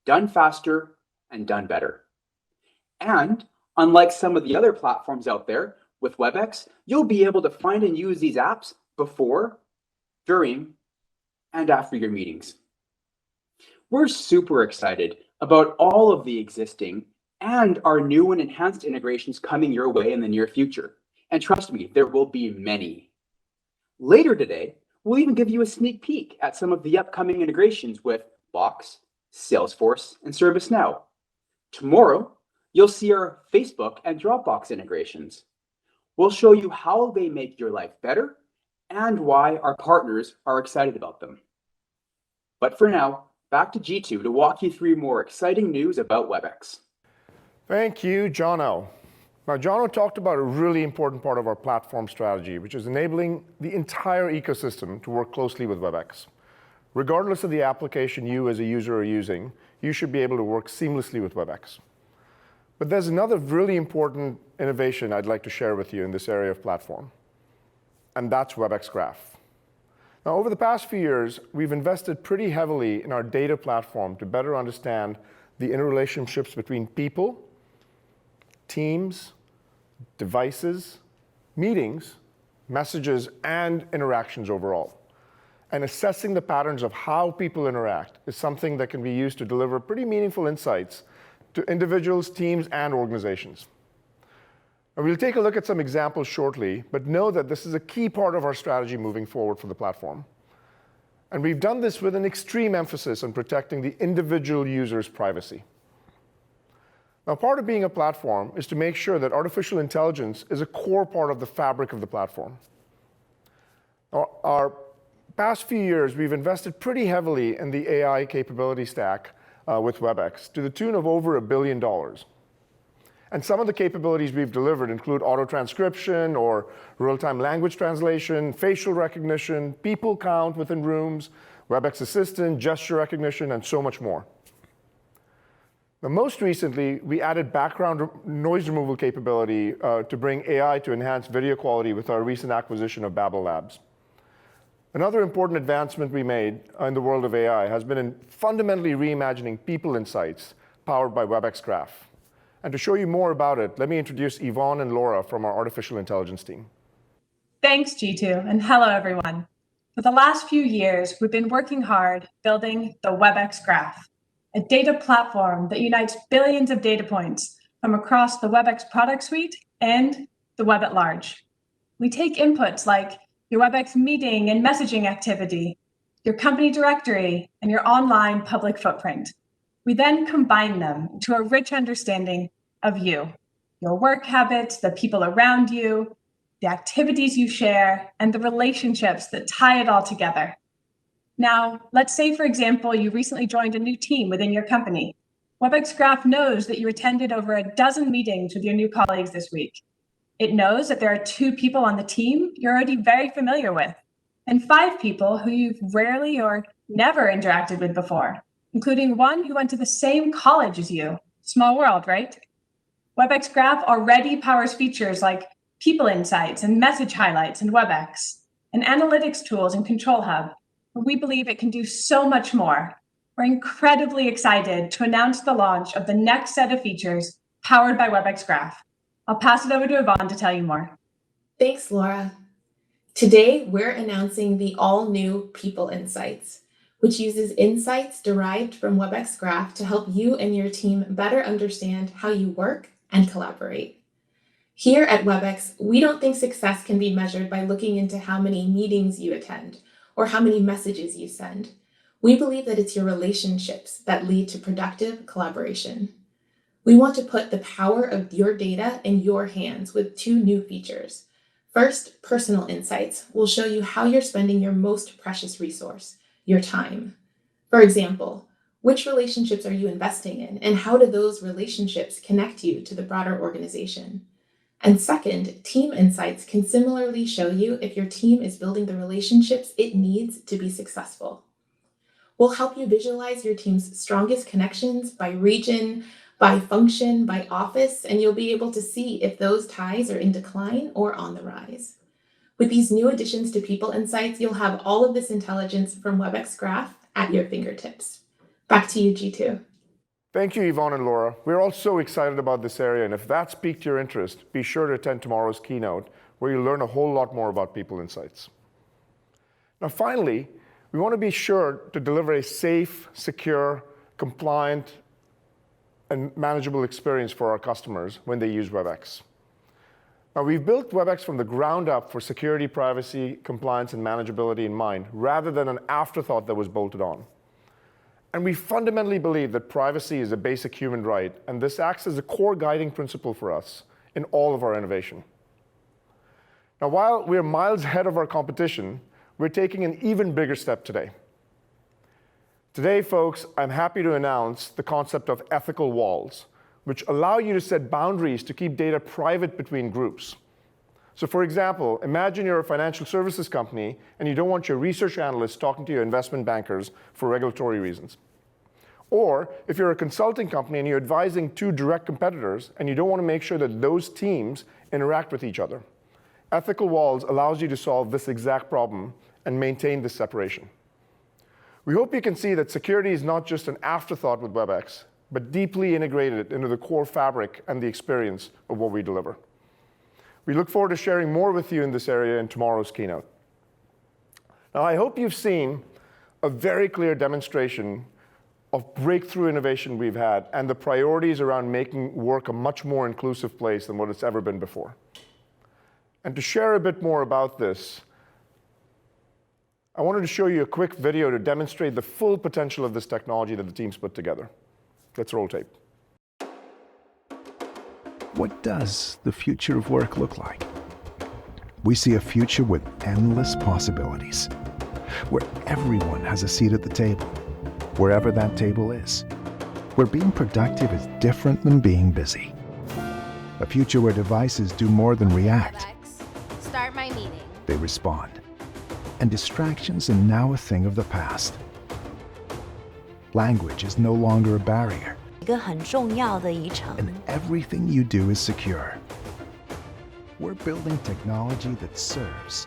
done faster and done better. And unlike some of the other platforms out there, with Webex, you'll be able to find and use these apps before, during, and after your meetings. We're super excited about all of the existing and our new and enhanced integrations coming your way in the near future. And trust me, there will be many. Later today, we'll even give you a sneak peek at some of the upcoming integrations with Box, Salesforce, and ServiceNow. Tomorrow, you'll see our Facebook and Dropbox integrations. We'll show you how they make your life better and why our partners are excited about them. But for now, back to G2 to walk you through more exciting news about Webex. Thank you, Jono. Now, Jono talked about a really important part of our platform strategy, which is enabling the entire ecosystem to work closely with Webex. Regardless of the application you as a user are using, you should be able to work seamlessly with Webex. But there's another really important innovation I'd like to share with you in this area of platform, and that's Webex Graph. Now, over the past few years, we've invested pretty heavily in our data platform to better understand the interrelationships between people, teams, devices, meetings, messages, and interactions overall. And assessing the patterns of how people interact is something that can be used to deliver pretty meaningful insights to individuals, teams, and organizations. And we'll take a look at some examples shortly, but know that this is a key part of our strategy moving forward for the platform. And we've done this with an extreme emphasis on protecting the individual user's privacy. Now, part of being a platform is to make sure that artificial intelligence is a core part of the fabric of the platform. Now, our past few years, we've invested pretty heavily in the AI capability stack with Webex to the tune of over $1 billion. And some of the capabilities we've delivered include auto-transcription or real-time language translation, facial recognition, people count within rooms, Webex Assistant, gesture recognition, and so much more. Now, most recently, we added background noise removal capability to bring AI to enhance video quality with our recent acquisition of Babel Labs. Another important advancement we made in the world of AI has been in fundamentally reimagining people insights powered by Webex Graph. And to show you more about it, let me introduce Yvonne and Laura from our artificial intelligence team. Thanks, G2, and hello, everyone. For the last few years, we've been working hard building the Webex Graph, a data platform that unites billions of data points from across the Webex product suite and the web at large. We take inputs like your Webex meeting and messaging activity, your company directory, and your online public footprint. We then combine them into a rich understanding of you, your work habits, the people around you, the activities you share, and the relationships that tie it all together. Now, let's say, for example, you recently joined a new team within your company. Webex Graph knows that you attended over a dozen meetings with your new colleagues this week. It knows that there are 2 people on the team you're already very familiar with, and 5 people who you've rarely or never interacted with before, including one who went to the same college as you. Small world, right? Webex Graph already powers features like people insights and message highlights in Webex, and analytics tools in Control Hub. But we believe it can do so much more. We're incredibly excited to announce the launch of the next set of features powered by Webex Graph. I'll pass it over to Yvonne to tell you more. Thanks, Laura. Today, we're announcing the all-new People Insights, which uses insights derived from Webex Graph to help you and your team better understand how you work and collaborate. Here at Webex, we don't think success can be measured by looking into how many meetings you attend or how many messages you send. We believe that it's your relationships that lead to productive collaboration. We want to put the power of your data in your hands with 2 new features. First, Personal Insights will show you how you're spending your most precious resource, your time. For example, which relationships are you investing in, and how do those relationships connect you to the broader organization? And second, Team Insights can similarly show you if your team is building the relationships it needs to be successful. We'll help you visualize your team's strongest connections by region, by function, by office, and you'll be able to see if those ties are in decline or on the rise. With these new additions to People Insights, you'll have all of this intelligence from Webex Graph at your fingertips. Back to you, G2. Thank you, Yvonne and Laura. We're all so excited about this area, and if that's piqued your interest, be sure to attend tomorrow's keynote, where you'll learn a whole lot more about People Insights. Now, finally, we want to be sure to deliver a safe, secure, compliant, and manageable experience for our customers when they use Webex. Now, we've built Webex from the ground up for security, privacy, compliance, and manageability in mind, rather than an afterthought that was bolted on. And we fundamentally believe that privacy is a basic human right, and this acts as a core guiding principle for us in all of our innovation. Now, while we're miles ahead of our competition, we're taking an even bigger step today. Today, folks, I'm happy to announce the concept of ethical walls, which allow you to set boundaries to keep data private between groups. So for example, imagine you're a financial services company and you don't want your research analysts talking to your investment bankers for regulatory reasons. Or if you're a consulting company and you're advising two direct competitors and you don't want to make sure that those teams interact with each other. Ethical walls allows you to solve this exact problem and maintain this separation. We hope you can see that security is not just an afterthought with Webex, but deeply integrated into the core fabric and the experience of what we deliver. We look forward to sharing more with you in this area in tomorrow's keynote. Now, I hope you've seen a very clear demonstration of breakthrough innovation we've had and the priorities around making work a much more inclusive place than what it's ever been before. And to share a bit more about this, I wanted to show you a quick video to demonstrate the full potential of this technology that the team's put together. Let's roll tape. What does the future of work look like? We see a future with endless possibilities, where everyone has a seat at the table, wherever that table is, where being productive is different than being busy. A future where devices do more than react. Webex, start my meeting. They respond. And distractions are now a thing of the past. Language is no longer a barrier. And everything you do is secure. We're building technology that serves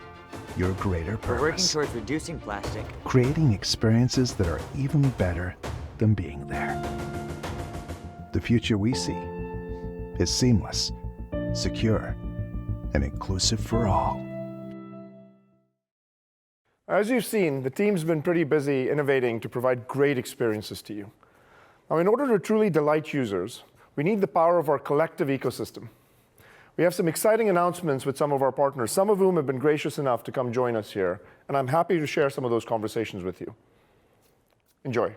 your greater purpose. We're working towards reducing plastic. Creating experiences that are even better than being there. The future we see is seamless, secure, and inclusive for all. As you've seen, the team's been pretty busy innovating to provide great experiences to you. Now, in order to truly delight users, we need the power of our collective ecosystem. We have some exciting announcements with some of our partners, some of whom have been gracious enough to come join us here, and I'm happy to share some of those conversations with you. Enjoy.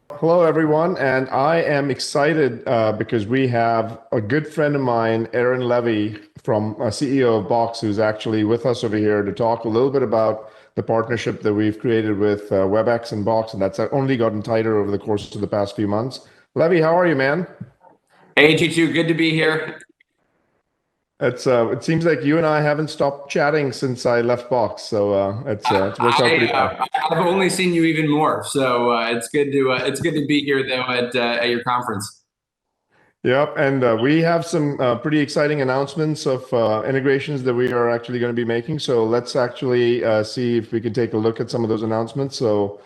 Hello, everyone, and I am excited because we have a good friend of mine, Aaron Levy, from CEO of Box, who's actually with us over here to talk a little bit about the partnership that we've created with Webex and Box, and that's only gotten tighter over the course of the past few months. Levy, how are you, man? Hey, G2, good to be here. It seems like you and I haven't stopped chatting since I left Box, so it's worked out pretty well. I've only seen you even more, so it's good to be here though at your conference. Yep, and we have some pretty exciting announcements of integrations that we are actually going to be making. So let's actually see if we can take a look at some of those announcements. So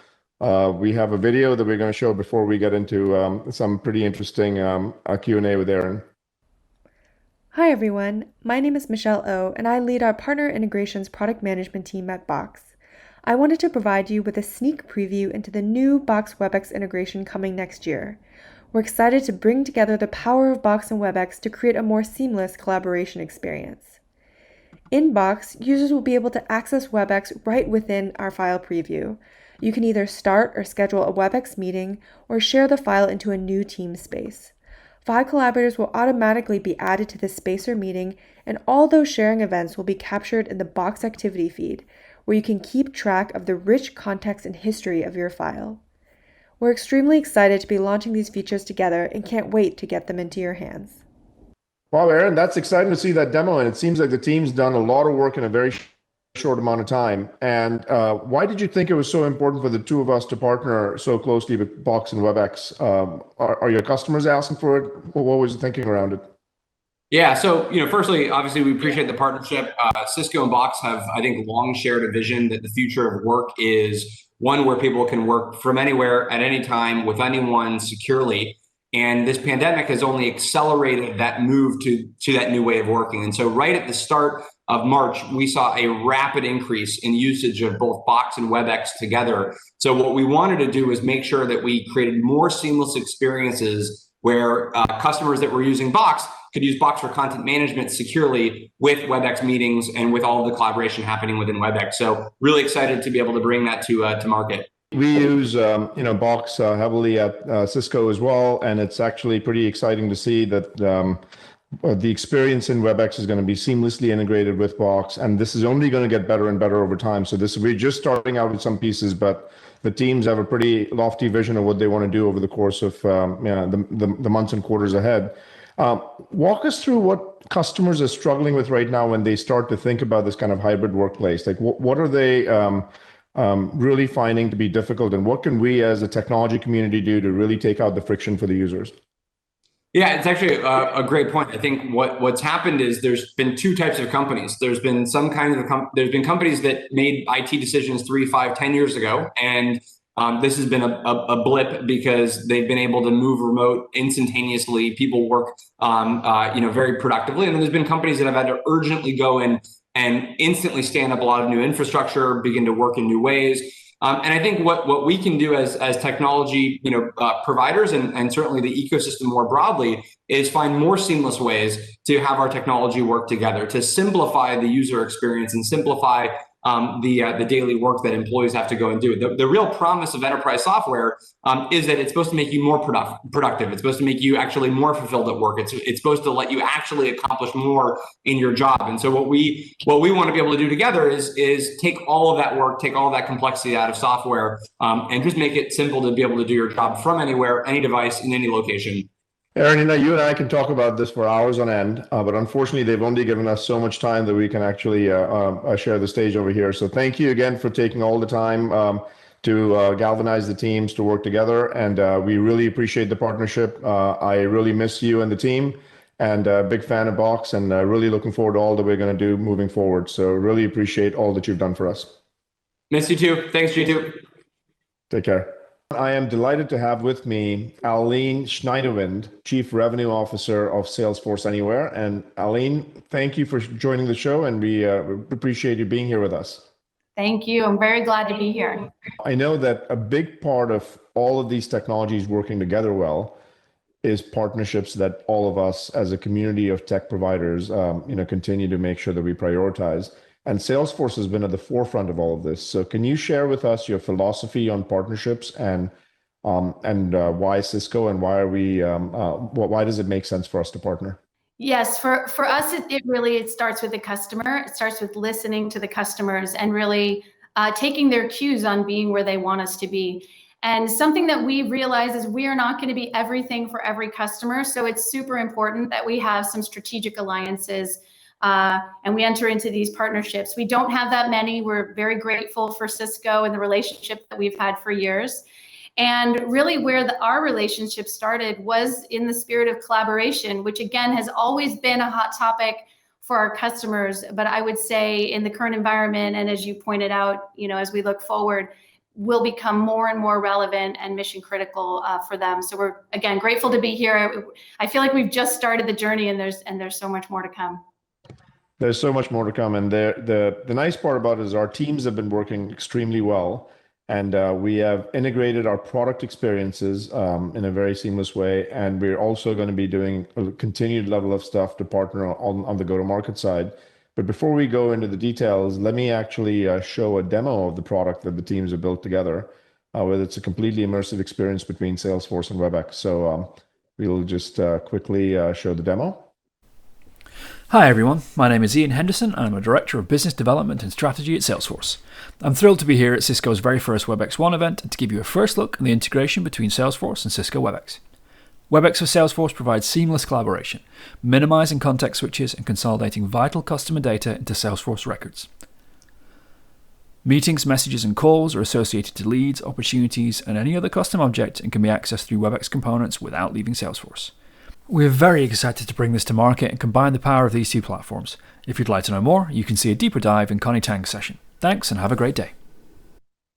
we have a video that we're going to show before we get into some pretty interesting Q&A with Aaron. Hi everyone, my name is Michelle O, and I lead our Partner Integrations Product Management team at Box. I wanted to provide you with a sneak preview into the new Box Webex integration coming next year. We're excited to bring together the power of Box and Webex to create a more seamless collaboration experience. In Box, users will be able to access Webex right within our file preview. You can either start or schedule a Webex meeting or share the file into a new team space. 5 collaborators will automatically be added to this space or meeting, and all those sharing events will be captured in the Box activity feed, where you can keep track of the rich context and history of your file. We're extremely excited to be launching these features together and can't wait to get them into your hands. Wow, Aaron, that's exciting to see that demo, and it seems like the team's done a lot of work in a very short amount of time. And why did you think it was so important for the two of us to partner so closely with Box and Webex? Are your customers asking for it? What was the thinking around it? Yeah, so firstly, obviously, we appreciate the partnership. Cisco and Box have, I think, long shared a vision that the future of work is one where people can work from anywhere at any time with anyone securely. And this pandemic has only accelerated that move to that new way of working. And so right at the start of March, we saw a rapid increase in usage of both Box and Webex together. So what we wanted to do was make sure that we created more seamless experiences where customers that were using Box could use Box for content management securely with Webex meetings and with all of the collaboration happening within Webex. So really excited to be able to bring that to market. We use Box heavily at Cisco as well, and it's actually pretty exciting to see that the experience in Webex is going to be seamlessly integrated with Box, and this is only going to get better and better over time. So we're just starting out with some pieces, but the teams have a pretty lofty vision of what they want to do over the course of the months and quarters ahead. Walk us through what customers are struggling with right now when they start to think about this kind of hybrid workplace. Like, what are they really finding to be difficult, and what can we as a technology community do to really take out the friction for the users? Yeah, it's actually a great point. I think what's happened is there's been two types of companies. There's been there's been companies that made IT decisions 3, 5, 10 years ago, and this has been a blip because they've been able to move remote instantaneously. People work very productively, and then there's been companies that have had to urgently go in and instantly stand up a lot of new infrastructure, begin to work in new ways. And I think what we can do as technology providers and certainly the ecosystem more broadly is find more seamless ways to have our technology work together, to simplify the user experience and simplify the daily work that employees have to go and do. The real promise of enterprise software is that it's supposed to make you more productive. It's supposed to make you actually more fulfilled at work. It's supposed to let you actually accomplish more in your job. And so what we want to be able to do together is take all of that work, take all of that complexity out of software, and just make it simple to be able to do your job from anywhere, any device, in any location. Aaron, you and I can talk about this for hours on end, but unfortunately, they've only given us so much time that we can actually share the stage over here. So thank you again for taking all the time to galvanize the teams to work together. And we really appreciate the partnership. I really miss you and the team, and big fan of Box, and really looking forward to all that we're going to do moving forward. So really appreciate all that you've done for us. Miss you too. Thanks, G2. Take care. I am delighted to have with me Aline Schneiderwind, Chief Revenue Officer of Salesforce Anywhere. And Aline, thank you for joining the show, and we appreciate you being here with us. Thank you. I'm very glad to be here. I know that a big part of all of these technologies working together well is partnerships that all of us as a community of tech providers continue to make sure that we prioritize. And Salesforce has been at the forefront of all of this. So can you share with us your philosophy on partnerships and why Cisco, and why does it make sense for us to partner? Yes, for us, it starts with the customer. It starts with listening to the customers and really taking their cues on being where they want us to be. And something that we realize is we are not going to be everything for every customer. So it's super important that we have some strategic alliances and we enter into these partnerships. We don't have that many. We're very grateful for Cisco and the relationship that we've had for years. And really where our relationship started was in the spirit of collaboration, which again has always been a hot topic for our customers. But I would say in the current environment, and as you pointed out, as we look forward, will become more and more relevant and mission critical for them. So we're again grateful to be here. I feel like we've just started the journey, and there's so much more to come. There's so much more to come, and the nice part about it is our teams have been working extremely well, and we have integrated our product experiences in a very seamless way, and we're also going to be doing a continued level of stuff to partner on the go-to-market side. But before we go into the details, let me actually show a demo of the product that the teams have built together, where it's a completely immersive experience between Salesforce and Webex. So we'll just quickly show the demo. Hi everyone, my name is Ian Henderson and I'm a Director of Business Development and Strategy at Salesforce. I'm thrilled to be here at Cisco's very first WebexOne event and to give you a first look at the integration between Salesforce and Cisco Webex. Webex for Salesforce provides seamless collaboration, minimizing context switches and consolidating vital customer data into Salesforce records. Meetings, messages and calls are associated to leads, opportunities and any other custom object and can be accessed through Webex components without leaving Salesforce. We're very excited to bring this to market and combine the power of these two platforms. If you'd like to know more, you can see a deeper dive in Connie Tang's session. Thanks and have a great day.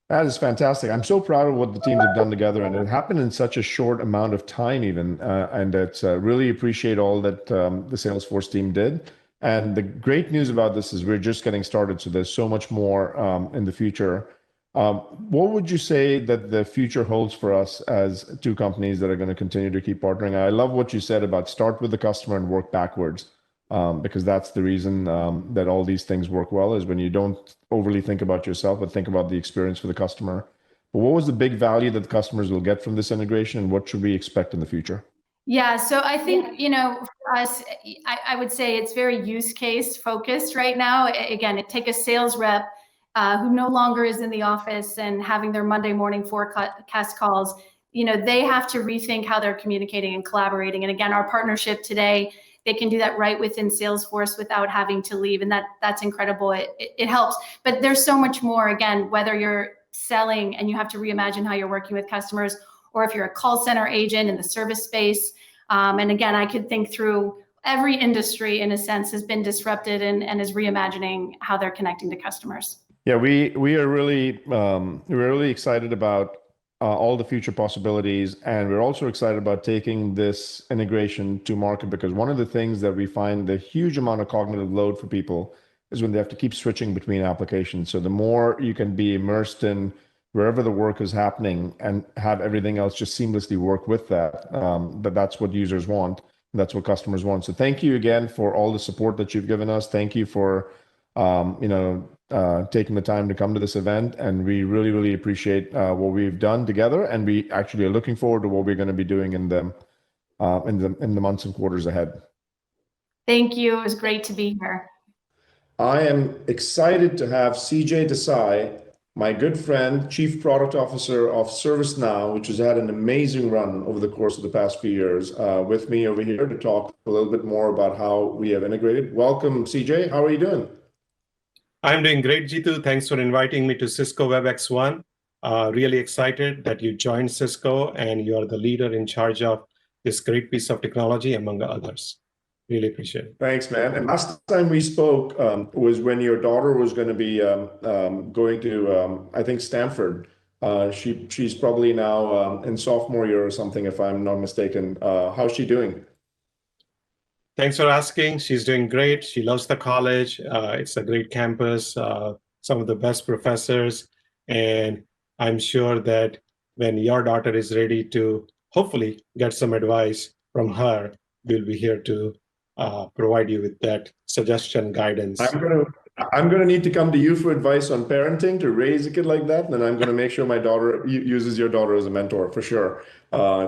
That is fantastic. I'm so proud of what the teams have done together, and it happened in such a short amount of time even. And it's really appreciate all that the Salesforce team did. And the great news about this is we're just getting started. So there's so much more in the future. What would you say that the future holds for us as two companies that are going to continue to keep partnering? I love what you said about start with the customer and work backwards, because that's the reason that all these things work well, is when you don't overly think about yourself, but think about the experience for the customer. But what was the big value that the customers will get from this integration, and what should we expect in the future? Yeah, so I think, for us, I would say it's very use case focused right now. Again, take a sales rep who no longer is in the office and having their Monday morning forecast calls. They have to rethink how they're communicating and collaborating. And again, our partnership today, they can do that right within Salesforce without having to leave. And that's incredible. It helps. But there's so much more, again, whether you're selling and you have to reimagine how you're working with customers, or if you're a call center agent in the service space. And again, I could think through every industry, in a sense, has been disrupted and is reimagining how they're connecting to customers. Yeah, we are really excited about all the future possibilities, and we're also excited about taking this integration to market, because one of the things that we find the huge amount of cognitive load for people is when they have to keep switching between applications. So the more you can be immersed in wherever the work is happening and have everything else just seamlessly work with that, that's what users want. That's what customers want. So thank you again for all the support that you've given us. Thank you for taking the time to come to this event, and we really, really appreciate what we've done together, and we actually are looking forward to what we're going to be doing in the months and quarters ahead. Thank you. It was great to be here. I am excited to have CJ Desai, my good friend, Chief Product Officer of ServiceNow, which has had an amazing run over the course of the past few years, with me over here to talk a little bit more about how we have integrated. Welcome, CJ. How are you doing? I'm doing great, Jeetu. Thanks for inviting me to Cisco WebexOne. Really excited that you joined Cisco and you're the leader in charge of this great piece of technology, among others. Really appreciate it. Thanks, man. And last time we spoke was when your daughter was going to be going to, I think, Stanford. She's probably now in sophomore year or something, if I'm not mistaken. How's she doing? Thanks for asking. She's doing great. She loves the college. It's a great campus, some of the best professors. And I'm sure that when your daughter is ready to hopefully get some advice from her, we'll be here to provide you with that suggestion, guidance. I'm gonna need to come to you for advice on parenting to raise a kid like that, and then I'm gonna make sure my daughter uses your daughter as a mentor for sure.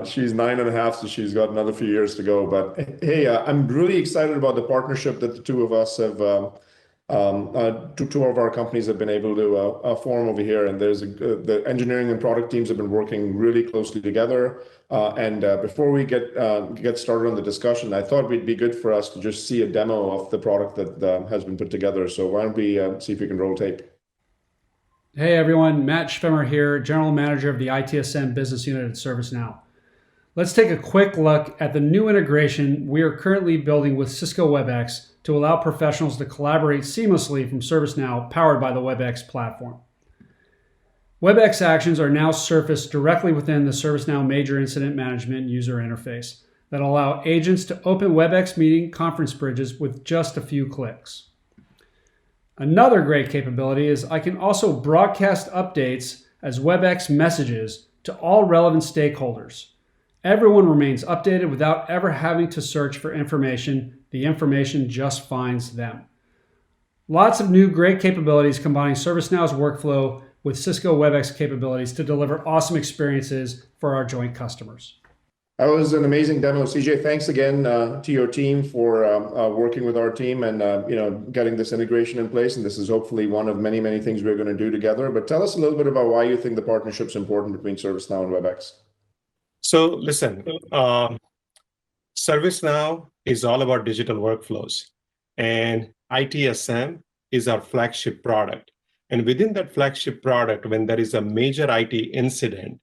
She's 9.5, so she's got another few years to go. But hey, I'm really excited about the partnership that the two of us have, two of our companies have been able to form over here. And there's the engineering and product teams have been working really closely together. And before we get started on the discussion, I thought it'd be good for us to just see a demo of the product that has been put together. So why don't we see if we can roll tape? Hey everyone, Matt Schwimmer here, General Manager of the ITSM Business Unit at ServiceNow. Let's take a quick look at the new integration we are currently building with Cisco Webex to allow professionals to collaborate seamlessly from ServiceNow, powered by the Webex platform. Webex actions are now surfaced directly within the ServiceNow Major Incident Management user interface that allow agents to open Webex meeting conference bridges with just a few clicks. Another great capability is I can also broadcast updates as Webex messages to all relevant stakeholders. Everyone remains updated without ever having to search for information. The information just finds them. Lots of new great capabilities combining ServiceNow's workflow with Cisco Webex capabilities to deliver awesome experiences for our joint customers. That was an amazing demo, CJ. Thanks again to your team for working with our team and getting this integration in place. And this is hopefully one of many, many things we're going to do together. But tell us a little bit about why you think the partnership's important between ServiceNow and Webex. So listen, ServiceNow is all about digital workflows, and ITSM is our flagship product. And within that flagship product, when there is a major IT incident,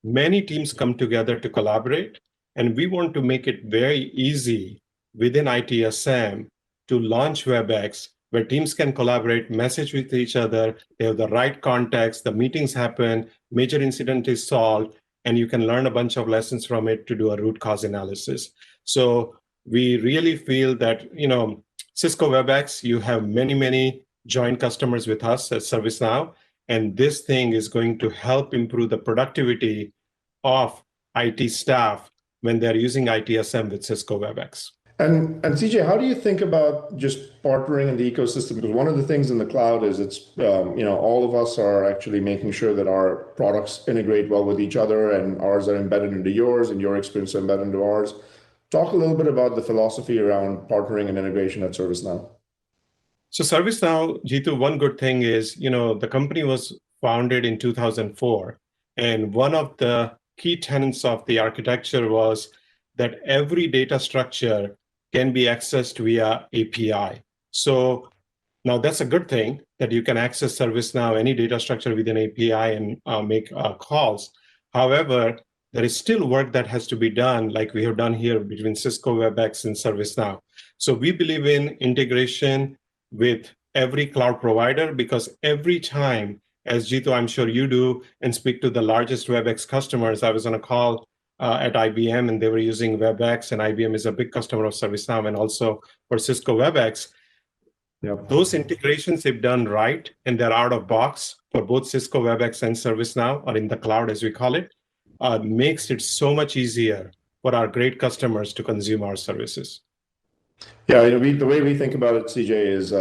many teams come together to collaborate, and we want to make it very easy within ITSM to launch Webex where teams can collaborate, message with each other, they have the right context, the meetings happen, major incident is solved, and you can learn a bunch of lessons from it to do a root cause analysis. So we really feel that, Cisco WebEx, you have many joint customers with us at ServiceNow, and this thing is going to help improve the productivity of IT staff when they're using ITSM with Cisco WebEx. And CJ, how do you think about just partnering in the ecosystem? Because one of the things in the cloud is it's, all of us are actually making sure that our products integrate well with each other, and ours are embedded into yours and your experience are embedded into ours. Talk a little bit about the philosophy around partnering and integration at ServiceNow. So ServiceNow, Jeetu, one good thing is, the company was founded in 2004. And one of the key tenets of the architecture was that every data structure can be accessed via API. So now that's a good thing that you can access ServiceNow, any data structure with an API and make calls. However, there is still work that has to be done, like we have done here between Cisco WebEx and ServiceNow. So we believe in integration with every cloud provider, because every time, as Jeetu, I'm sure you do, and speak to the largest WebEx customers. I was on a call at IBM, and they were using WebEx, and IBM is a big customer of ServiceNow and also for Cisco WebEx. Yep. Those integrations, they've done right, and they're out of box for both Cisco WebEx and ServiceNow, or in the cloud as we call it, makes it so much easier for our great customers to consume our services. Yeah, the way we think about it, CJ, is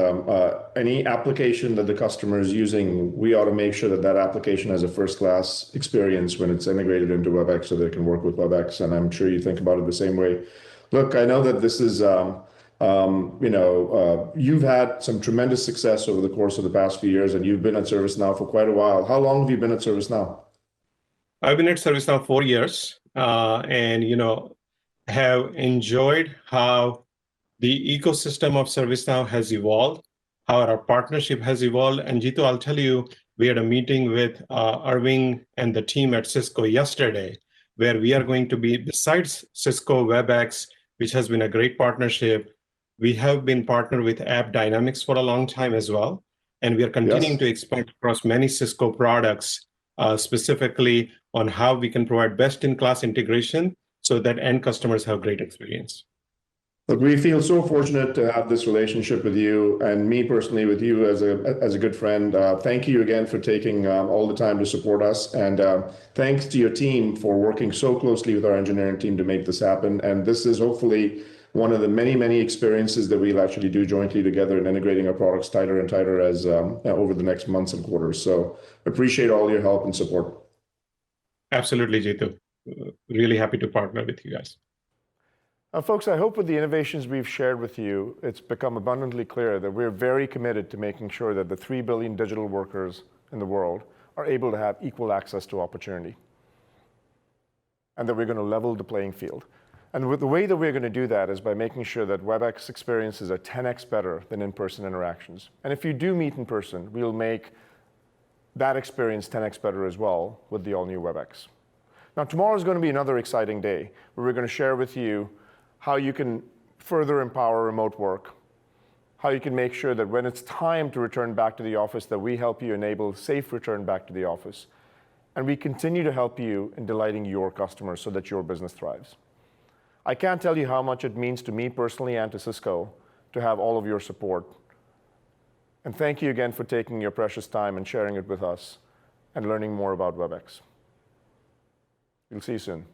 any application that the customer is using, we ought to make sure that that application has a first-class experience when it's integrated into WebEx so that it can work with WebEx. And I'm sure you think about it the same way. Look, I know that this is, you've had some tremendous success over the course of the past few years, and you've been at ServiceNow for quite a while. How long have you been at ServiceNow? I've been at ServiceNow 4 years, and have enjoyed how the ecosystem of ServiceNow has evolved, how our partnership has evolved. And Jeetu, I'll tell you, we had a meeting with Irving and the team at Cisco yesterday, where we are going to be, besides Cisco WebEx, which has been a great partnership, we have been partnered with App Dynamics for a long time as well. And we are continuing to expand across many Cisco products, specifically on how we can provide best-in-class integration so that end customers have great experience. Look, we feel so fortunate to have this relationship with you, and me personally with you as a good friend. Thank you again for taking all the time to support us, and thanks to your team for working so closely with our engineering team to make this happen. And this is hopefully one of the many experiences that we'll actually do jointly together in integrating our products tighter and tighter as over the next months and quarters. So appreciate all your help and support. Absolutely, Jeetu. Really happy to partner with you guys. Folks, I hope with the innovations we've shared with you, it's become abundantly clear that we're very committed to making sure that the 3 billion digital workers in the world are able to have equal access to opportunity, and that we're going to level the playing field. And with the way that we're going to do that is by making sure that WebEx experiences are 10x better than in-person interactions. And if you do meet in person, we'll make that experience 10x better as well with the all-new WebEx. Now, tomorrow is going to be another exciting day where we're going to share with you how you can further empower remote work, how you can make sure that when it's time to return back to the office, that we help you enable safe return back to the office. And we continue to help you in delighting your customers so that your business thrives. I can't tell you how much it means to me personally and to Cisco to have all of your support. And thank you again for taking your precious time and sharing it with us and learning more about WebEx. We'll see you soon.